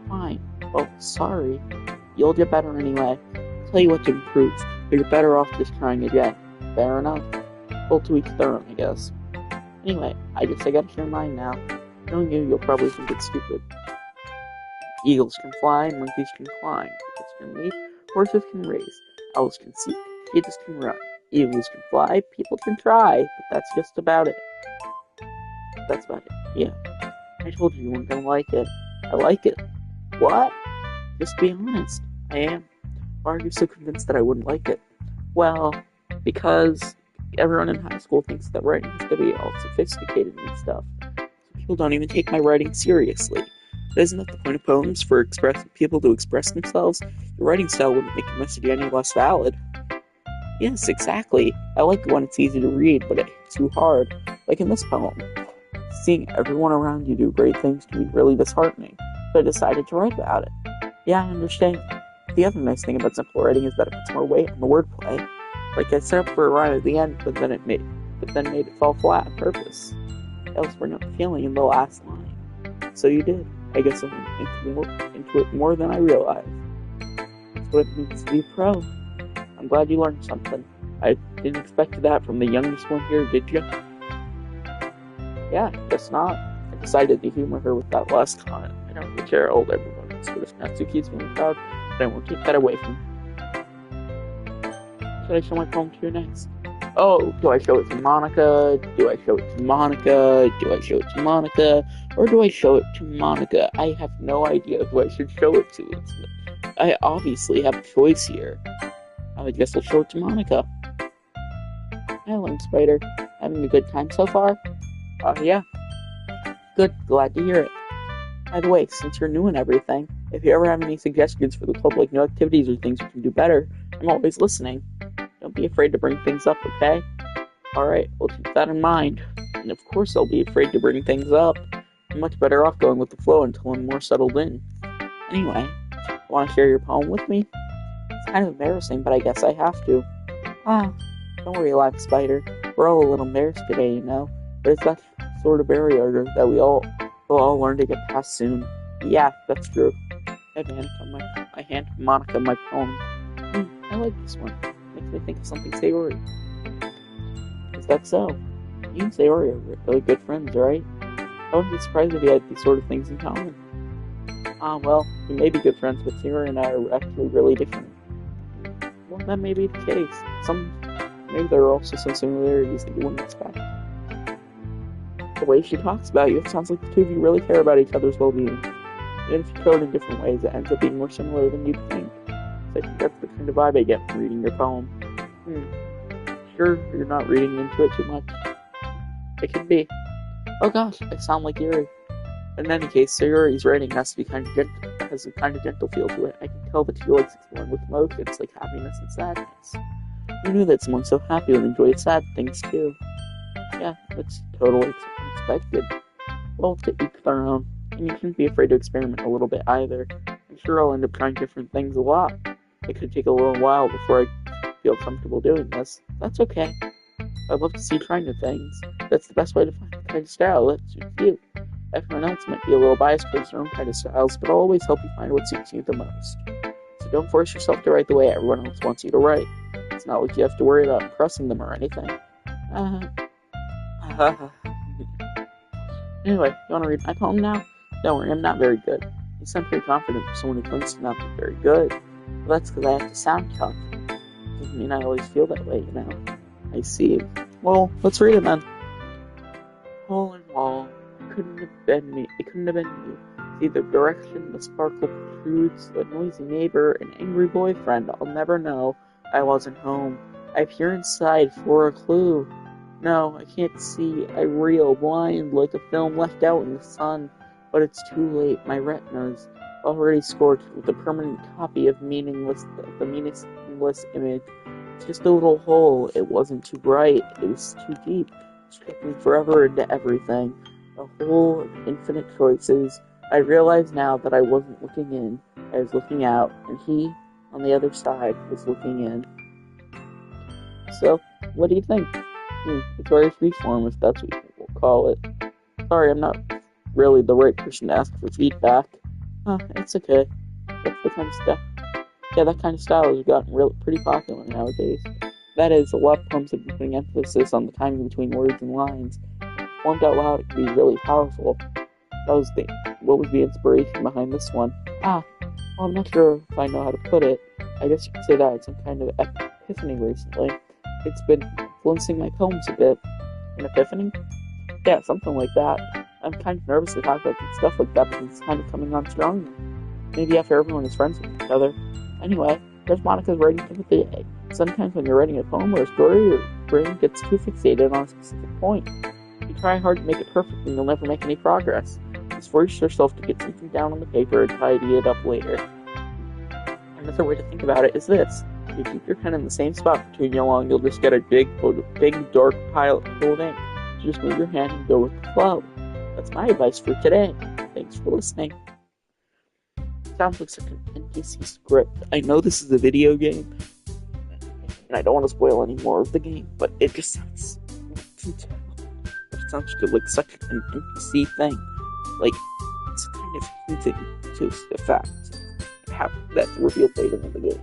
Fine. Well, sorry. You'll get better anyway. I'll tell you what to improve, but you're better off just trying again. Fair enough? Well, to each their own, I guess. Anyway, I guess I gotta hear mine now. Knowing you, you'll probably think it's stupid. Eagles can fly, monkeys can climb, crickets can leap, horses can race, owls can seek, cheetahs can run, eagles can fly, people can try, but that's just about it. That's about it, yeah. I told you weren't gonna like it. I like it. What? Just be honest. I am. Why are you so convinced that I wouldn't like it? Well, because everyone in high school thinks that writing has to be all sophisticated and stuff. So people don't even take my writing seriously. But isn't that the point of poems, for people to express themselves? Your writing style wouldn't make your message any less valid. Yes, exactly. I like it when it's easy to read, but it's too hard. Like in this poem. Seeing everyone around you do great things can be really disheartening, so I decided to write about it. Yeah, I understand. The other nice thing about simple writing is that it puts more weight on the wordplay. Like I set up for a rhyme at the end, but then made it fall flat on purpose. Else we're not feeling in the last line. So you did. I guess I went into it more than I realized. That's what it means to be a pro. I'm glad you learned something. I didn't expect that from the youngest one here, did you? Yeah, guess not. I decided to humor her with that last comment. I don't really care how old everyone is, but if Natsuki's feeling proud, then I won't take that away from her. Should I show my poem to you next? Oh, do I show it to Monica? Do I show it to Monica? Do I show it to Monica? Or do I show it to Monica? I have no idea who I should show it to. I obviously have a choice here. I guess I'll show it to Monica. Hello, Spider. Having a good time so far? Yeah. Good, glad to hear it. By the way, since you're new and everything, if you ever have any suggestions for the club, like new activities or things we can do better, I'm always listening. Don't be afraid to bring things up, okay? Alright, we'll keep that in mind. And of course I'll be afraid to bring things up. I'm much better off going with the flow until I'm more settled in. Anyway, want to share your poem with me? It's kind of embarrassing, but I guess I have to. Don't worry, Live Spider. We're all a little embarrassed today, you know? But it's that sort of barrier that we'll all learn to get past soon. Yeah, that's true. I hand Monica my poem. I like this one. Makes me think of something Sayori. Is that so? You and Sayori are really good friends, right? I wouldn't be surprised if you had these sort of things in common. Well, we may be good friends, but Sayori and I are actually really different. Well, that may be the case. Maybe there are also some similarities that you wouldn't expect. The way she talks about you, it sounds like the two of you really care about each other's well-being. Even if you code in different ways, it ends up being more similar than you'd think. So I think that's the kind of vibe I get from reading your poem. Sure you're not reading into it too much? It could be. Oh gosh, I sound like Yuri. In any case, Sayori's writing has to be has a kind of gentle feel to it. I can tell that she likes exploring with emotions like happiness and sadness. Who knew that someone so happy would enjoy sad things too? Yeah, that's totally unexpected. Well, to each their own, and you shouldn't be afraid to experiment a little bit either. I'm sure I'll end up trying different things a lot. It could take a little while before I feel comfortable doing this. That's okay. I'd love to see you trying new things. That's the best way to find the kind of style that suits you. Everyone else might be a little biased towards their own kind of styles, but I'll always help you find what suits you the most. So don't force yourself to write the way everyone else wants you to write. It's not like you have to worry about impressing them or anything. Anyway, you want to read my poem now? Don't worry, I'm not very good. You sound pretty confident for someone who claims to not be very good. Well, that's because I have to sound tough. Doesn't mean I always feel that way, you know. I see. Well, let's read it then. Hole and wall. It couldn't have been me. See the direction the sparkle protrudes, a noisy neighbor, an angry boyfriend. I'll never know. I wasn't home. I peer inside for a clue. No, I can't see. I reel blind like a film left out in the sun. But it's too late. My retina's already scorched with a permanent copy of the meaningless image. Just a little hole. It wasn't too bright. It was too deep, stretching forever into everything. A hole of infinite choices. I realized now that I wasn't looking in. I was looking out, and he, on the other side, was looking in. So, what do you think? It's very freeform, if that's what we'll call it. Sorry, I'm not really the right person to ask for feedback. It's okay. That's the kind of stuff. Yeah, that kind of style has gotten pretty popular nowadays. That is, a lot of poems have been putting emphasis on the timing between words and lines. Formed out loud, it can be really powerful. What was the inspiration behind this one? Well, I'm not sure if I know how to put it. I guess you could say that I had some kind of epiphany recently. It's been influencing my poems a bit. An epiphany? Yeah, something like that. I'm kind of nervous to talk about stuff like that because it's kind of coming on strong. Maybe after everyone is friends with each other. Anyway, here's Monica's writing tip of the day. Sometimes when you're writing a poem or a story, your brain gets too fixated on a specific point. You try hard to make it perfect and you'll never make any progress. Just force yourself to get something down on the paper and tidy it up later. Another way to think about it is this. If you keep your pen in the same spot for too long, you'll just get a big dark pile full of ink. So just move your hand and go with the flow. That's my advice for today. Thanks for listening. Sounds like such an NPC script. I know this is a video game, and I don't want to spoil any more of the game, but it just sounds like such an NPC thing. Like, it's kind of hinting to the fact that's revealed later in the game.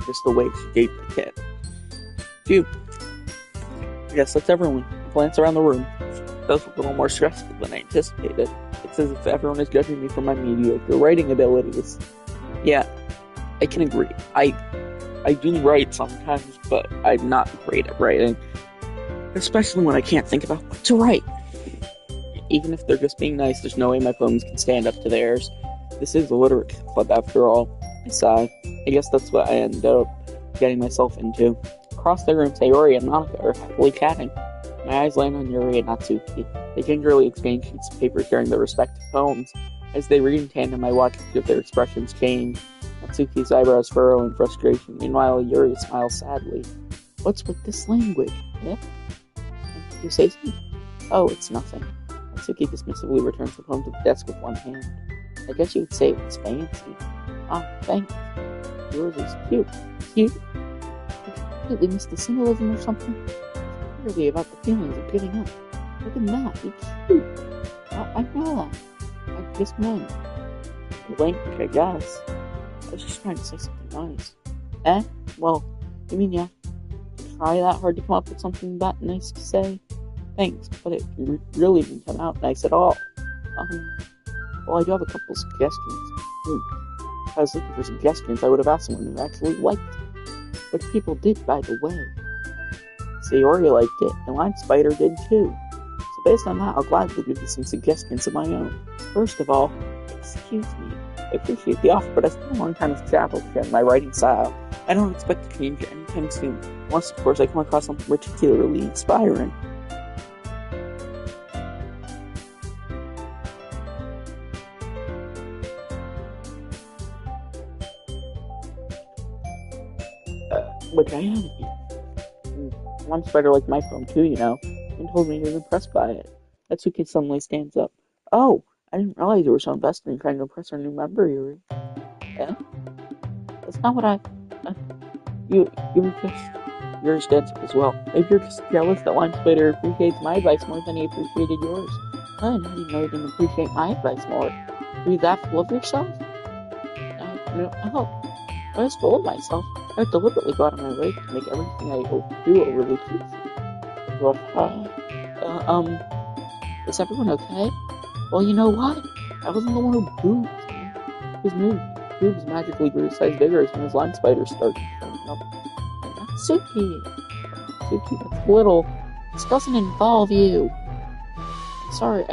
Just the way she gave the kid. Phew. I guess that's everyone. Glance around the room. That was a little more stressful than I anticipated. It's as if everyone is judging me for my mediocre writing abilities. Yeah, I can agree. I do write sometimes, but I'm not great at writing. Especially when I can't think about what to write. Even if they're just being nice, there's no way my poems can stand up to theirs. This is a literature club after all. I sigh. I guess that's what I ended up getting myself into. Across the room, Sayori and Monica are happily chatting. My eyes land on Yuri and Natsuki. They gingerly exchange sheets of paper sharing their respective poems. As they read in tandem, I watch each of their expressions change. Natsuki's eyebrows furrow in frustration. Meanwhile, Yuri smiles sadly. What's with this language? Did you say something? Oh, it's nothing. Natsuki dismissively returns the poem to the desk with one hand. I guess you would say it was fancy. Thanks. Yours is cute. Cute? I completely missed the symbolism or something. It's clearly about the feelings of giving up. Look at that. It's cute. I know that. I just meant. Language, I guess. I was just trying to say something nice. Well, you mean you have to try that hard to come up with something that nice to say? Thanks, but it really didn't come out nice at all. Well, I do have a couple suggestions. If I was looking for suggestions, I would have asked someone who actually liked it. Which people did, by the way. Sayori liked it, and Line Spider did too. So based on that, I'll gladly give you some suggestions of my own. First of all, excuse me, I appreciate the offer, but I spent a long time as a applicant in my writing style. I don't expect to change anytime soon, unless, of course, I come across something particularly inspiring. Which I am. One spider liked my poem too, and told me he was impressed by it. Natsuki suddenly stands up. Oh, I didn't realize you were so invested in trying to impress our new member, Yuri. Yeah? That's not what uh, you were just... Yuri stands up as well. Maybe you're just jealous that Lime Spider appreciates my advice more than he appreciated yours. I didn't know you didn't appreciate my advice more. Were you that full of yourself? I was full of myself. I deliberately go out of my way to make everything I do overly pleasing. Is everyone okay? Well, you know what? I wasn't the one who boobs. His boobs magically grew size bigger as soon as Lime Spider started showing up. And that's Suki, that's little. This doesn't involve you. I'm sorry,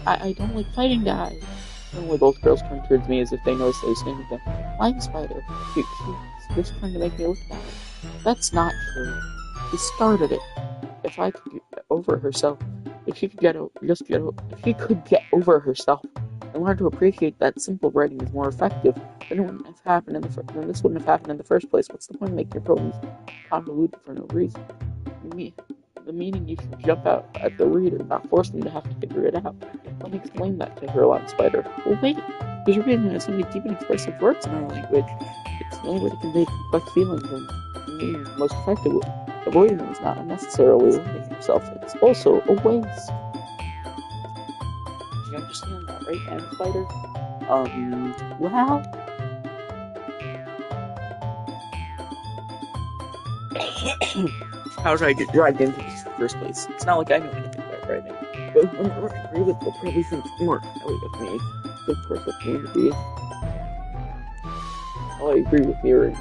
I don't like fighting guys. Suddenly both girls turn towards me as if they noticed I was standing with them. Lime Spider, she's just trying to make me look bad. That's not true. She started it. If I could get over herself, if she could get over herself and learn to appreciate that simple writing is more effective, then this wouldn't have happened in the first place. What's the point of making your poems convoluted for no reason? The meaning you should jump out at the reader, not force them to have to figure it out. Let me explain that to her, Lime Spider. Well, wait. Because your reading has so many deep and expressive words in our language. It's the only way to convey complex feelings and meaning most effectively. Avoiding them is not unnecessarily limiting yourself. It's also a waste. You understand that, right, Lime Spider? Well... How did I get dragged into this in the first place? It's not like I know anything about writing. But whoever I agree with will probably think more highly of me. So of course that's going to be... Well, I agree with you, and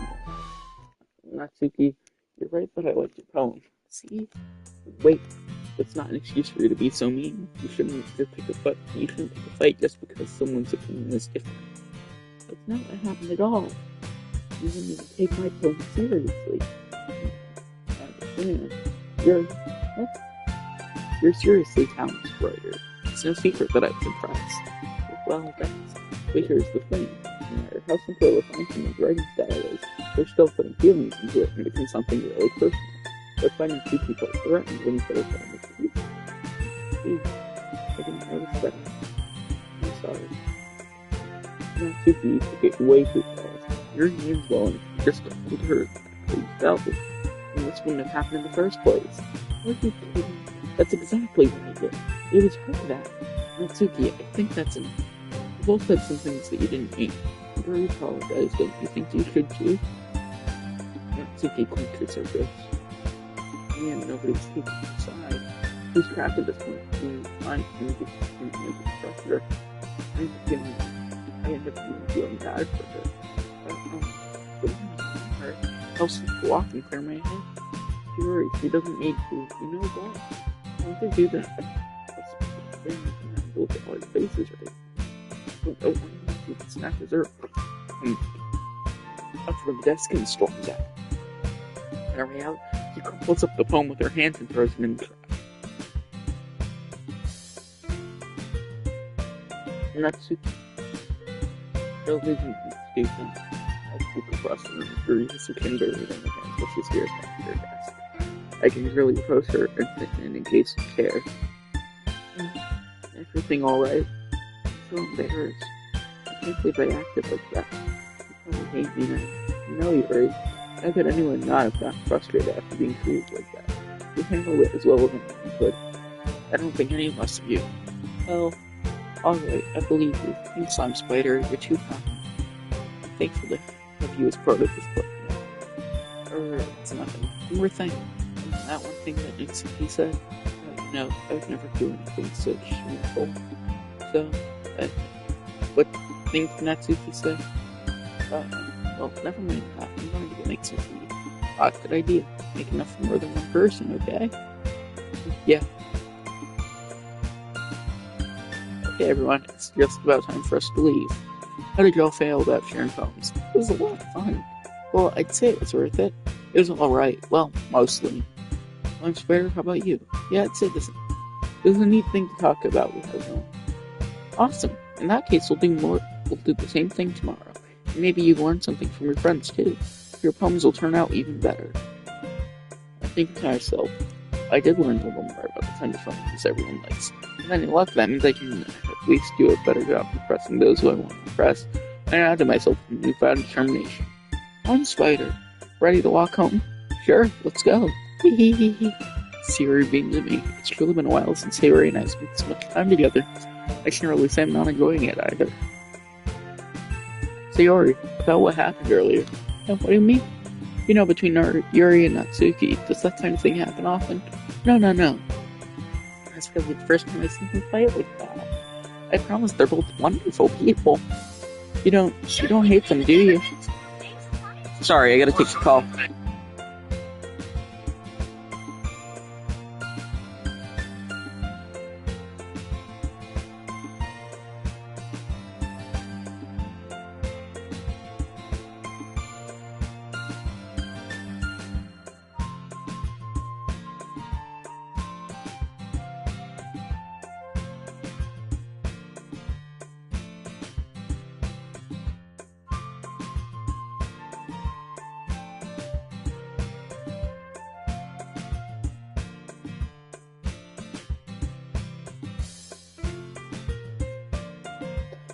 Natsuki, you're right, but I liked your poem. See? Wait, that's not an excuse for you to be so mean. You shouldn't pick a fight just because someone's opinion is different. That's not what happened at all. You didn't even take my poem seriously. You're seriously talented writer. It's no secret that I was impressed. Well, thanks. But here's the thing. No matter how simple or refined someone's writing style is, they're still putting feelings into it and making something really personal. They're finding two people threatened when you put it down with you. See, I didn't notice that. I'm sorry. Natsuki took it way too fast. Your name's well, and just told her how you felt. And this wouldn't have happened in the first place. Are you kidding? That's exactly what I did. It was her that. Natsuki, I think that's enough. You both said some things that you didn't mean. I very apologize, don't you think you should too? Natsuki clinked her surface. And nobody's taking her side. Who's trapped at this point between trying to make it structure? I end up feeling bad for her. Her else walk and clear my head. Sure, she doesn't need to. You know what? I want to do that. Let's look at all your faces, right? Oh, you can snap his earth. Up from the desk and storms out. Hurry out. She crumples up the poem with her hands and throws it in the trash. Natsuki. Television station. I look across the room. Furious can barely in her hands while she stares back at her desk. I can really approach her and engage in care. Everything alright? So embarrassed. I can't believe I acted like that. You probably hate me now. No, you're right. How could anyone not have gotten frustrated after being treated like that? You handled it as well as anyone could. I don't think any of us do. Well, alright, I believe you. Thanks, Slime Spider. You're too kind. I'm thankful to have you as part of this book. It's nothing. One more thing. That one thing that Natsuki said, no, I would never do anything such shameful. So, what thing did Natsuki say? Well, never mind that. I'm going to go make some food. Good idea. Make enough for more than one person, okay? Yeah. Okay, everyone, it's just about time for us to leave. How did y'all feel about sharing poems? It was a lot of fun. Well, I'd say it was worth it. It was alright. Well, mostly. I'm Spider, how about you? Yeah, I'd say the same. It was a neat thing to talk about with everyone. Awesome. In that case, we'll do the same thing tomorrow. And maybe you learn something from your friends, too. Your poems will turn out even better. I think to myself, I did learn a little more about the kind of poems everyone likes. And any luck, that means I can at least do a better job impressing those who I want to impress. I add to myself a newfound determination. I'm Spider. Ready to walk home? Sure, let's go. Sayori beams at me. It's truly been a while since Sayori and I spent so much time together. I can't really say I'm not enjoying it either. Sayori, about what happened earlier. Oh, what do you mean? You know, between Yuri and Natsuki, does that kind of thing happen often? No. That's really the first time I've seen them fight like that. I promise they're both wonderful people. You don't hate them, do you? Sorry, I gotta take the call.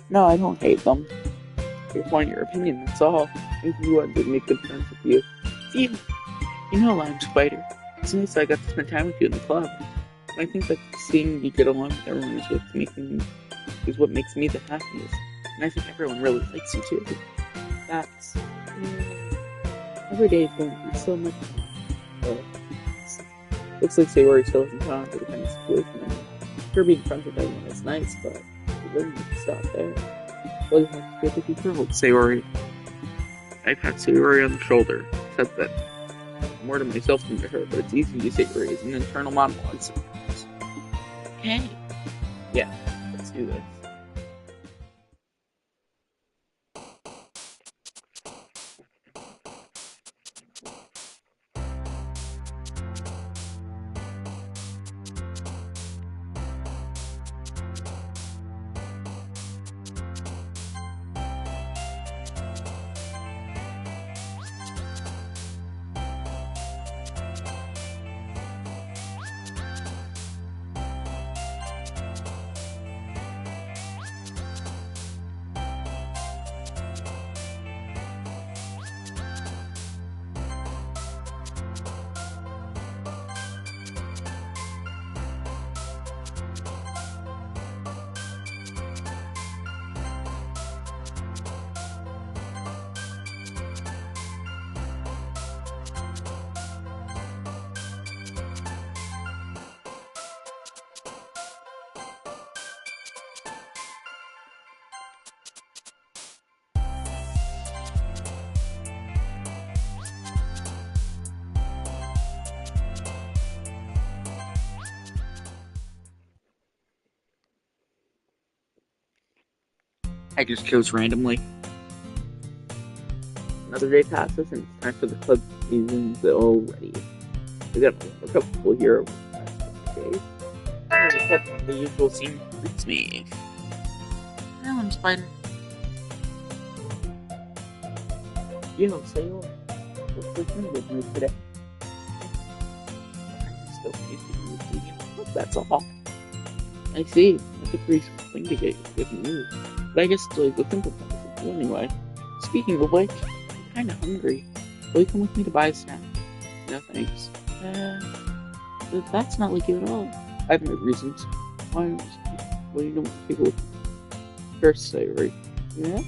No, I don't hate them. I just want your opinion, that's all. I think you want to make good friends with you. See, you know, I'm Spider. It's nice I got to spend time with you in the club. I think that seeing you get along with everyone is what makes me the happiest. And I think everyone really likes you too. Every day is going to be so much fun. Looks like Sayori still hasn't gone to the kind of situation anymore. Her being friends with everyone is nice, but it doesn't need to stop there. Well, you have to be careful, Sayori. I pat Sayori on the shoulder, said that more to myself than to her, but it's easy to say Sayori is an internal monologue sometimes. Okay. Yeah, let's do this. I just chose randomly. Another day passes and it's time for the club seasons already. We got a couple people here over the past couple days. The usual scene greets me. Hello, I'm Spider. You know, Sayori, what's the thing with me today? I'm still using you. That's all. I see. That's a pretty small thing to get with you. But I guess it's like the simple things to do anyway. Speaking of which, I'm kinda hungry. Will you come with me to buy a snack? No thanks. But that's not like you at all. I have no reasons. Why you don't want to take a look? First, Sayori. Yeah?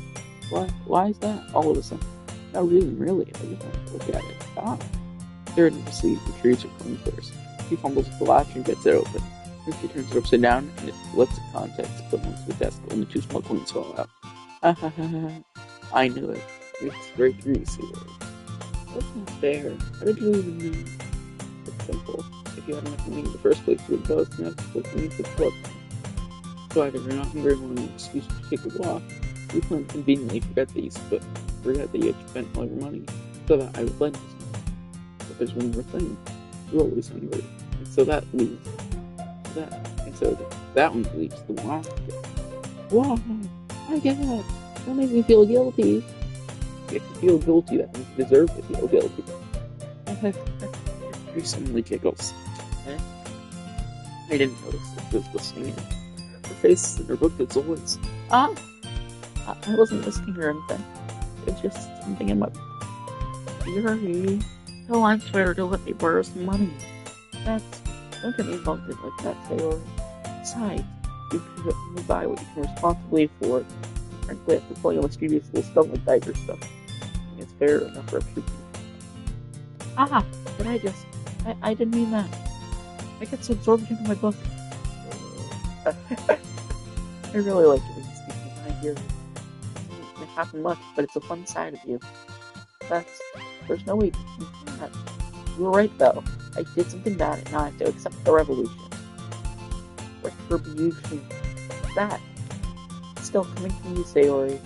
Why is that? All of a sudden? No reason, really. I just want to look at it. Ah. There to see the trees are coming first. She fumbles with the latch and gets it open. Then she turns it upside down and it lets the contents put onto the desk and the two small coins fall out. Ha ha ha ha. I knew it. It's very greasy. That's not fair. How did you even know? It's simple. If you had enough money in the first place, you would tell us to have to put me to the club. So either you're not hungry or want an excuse to take a walk, you can conveniently forget that you had spent all your money, so that I would lend you some. But there's one more thing. You're always hungry. And so that leaves that one leaves the walk. Wow, I get it. Don't make me feel guilty. If you feel guilty, that means you deserve to feel guilty. She suddenly giggles. I didn't notice that she was listening in. Her face and her book is always, I wasn't listening or anything. It's just something in my... Yuri, no, I swear to let me borrow some money. Don't get me involved in like that, Sayori. Besides, you can only buy what you can responsibly afford. Frankly, after pulling a mischievous little stuff like diaper stuff, it's fair enough for a few people. But I didn't mean that. I get so absorbed into my book. I really like giving these people an idea. It doesn't happen much, but it's a fun side of you. There's no way to keep that. You were right, though. I did something bad, and now I have to accept the revolution. Retribution. That. Still coming from you, Sayori.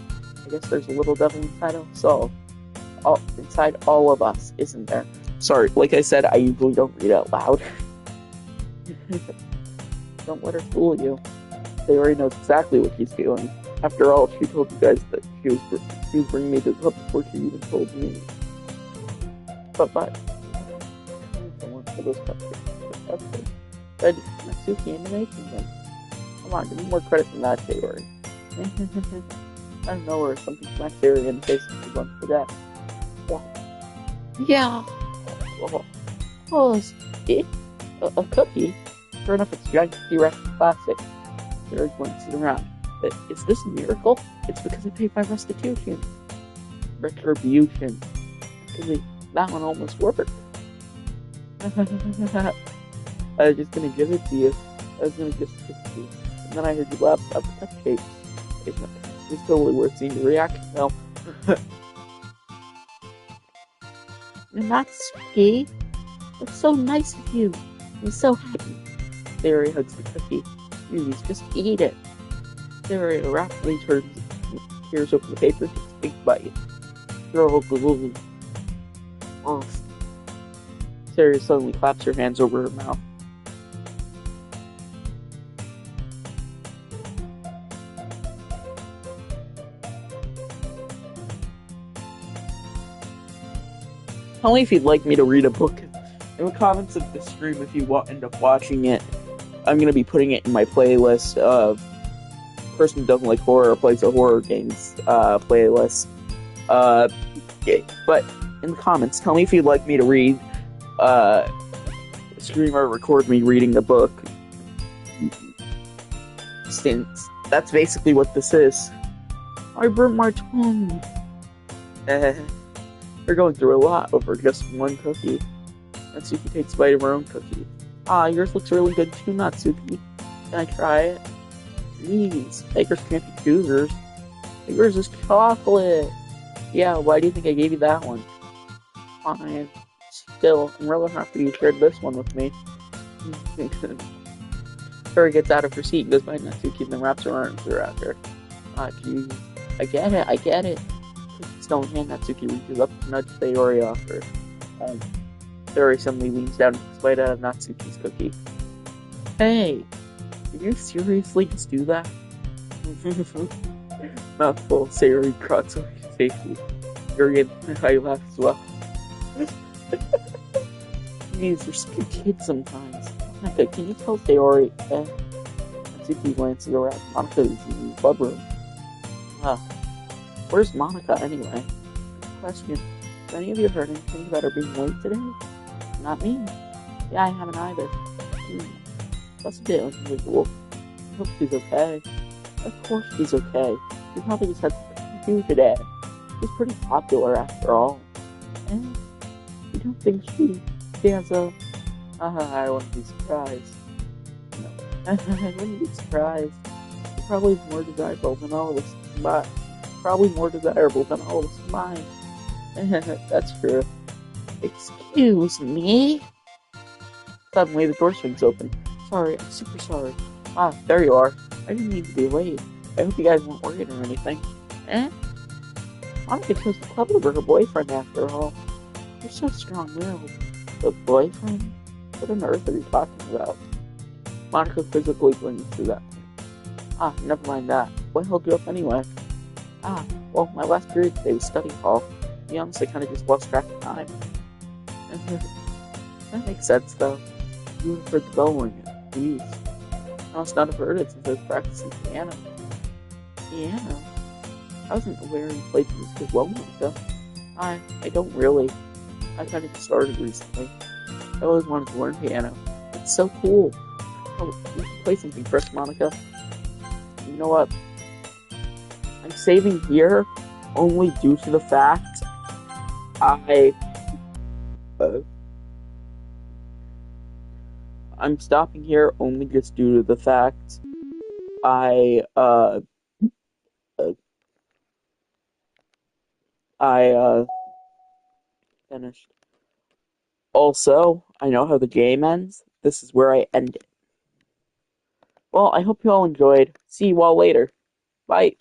I guess there's a little devil inside us all. Inside all of us, isn't there? Sorry, like I said, I usually don't read out loud. Don't let her fool you. Sayori knows exactly what she's doing. After all, she told you guys that she was bringing me this up before she even told me. But, someone for those cupcakes. But Natsuki and making them. Come on, give me more credit than that, Sayori. I don't know, or something smacks Sayori in the face and she's on to death. Yeah. Oh, it? A cookie? Sure enough, it's giant cookie wrapped in plastic. Sayori glances around. But is this a miracle? It's because I paid my restitution. Retribution. Actually, that one almost worked. I was just gonna give it to you. I was gonna just give it to you. And then I heard you laugh about the cupcakes. It's totally worth seeing your reaction now. And Natsuki, that's so nice of you. I'm so happy. Sayori hugs the cookie. Please, just eat it. Sayori rapidly tears open the paper, takes a big bite. Sayori suddenly claps her hands over her mouth. Tell me if you'd like me to read a book in the comments of this stream if you end up watching it. I'm going to be putting it in my playlist of person who doesn't like horror or plays a horror games playlist. But in the comments, tell me if you'd like me to read stream or record me reading a book. Since that's basically what this is. I burnt my tongue. We're going through a lot over just one cookie. Natsuki takes a bite of her own cookie. Yours looks really good too, Natsuki. Can I try it? Please. Bakers can't be choosers. Yours is chocolate. Yeah, why do you think I gave you that one? Fine. Still, I'm really happy you shared this one with me. Tori gets out of her seat and goes by Natsuki and then wraps her arms around her. Jeez. I get it. Stone hand, Natsuki reaches up to nudge Sayori off her. Sayori suddenly leans down and takes a bite out of Natsuki's cookie. Hey! Did you seriously just do that? Mouthful, Sayori trots away safely. Yuri and I laugh as well. Jeez, you're such a kid sometimes. Monica, can you tell Sayori? Natsuki glances around. Monica is in the club room. Where's Monica anyway? Good question. Have any of you heard anything about her being late today? Not me. Yeah, I haven't either. That's a bit unusual. I hope she's okay. Of course she's okay. She probably just had something to do today. She's pretty popular after all. And you don't think she has a... I wouldn't be surprised. No. I wouldn't be surprised. She's probably more desirable than all of us combined. That's true. Excuse me? Suddenly the door swings open. Sorry, I'm super sorry. Ah, there you are. I didn't mean to be late. I hope you guys weren't worried or anything. Eh? Monica chose the club over her boyfriend after all. You're so strong-willed. The boyfriend? What on earth are you talking about? Monica physically brings to that. Ah, never mind that. What held you up anyway? Ah, well, my last period today was study hall. To be honest, I kind of just lost track of time. That makes sense, though. You would have heard the bell ring. Please. I must not have heard it since I was practicing piano. Piano? I wasn't aware you played music as well, Monica. I don't really. I kind of just started recently. I always wanted to learn piano. It's so cool. Oh, you can play something for us, Monica. You know what? I'm saving here only due to the fact I uh, I'm stopping here only just due to the fact I uh I finished. Also, I know how the game ends. This is where I end it. Well, I hope you all enjoyed. See you all later. Bye.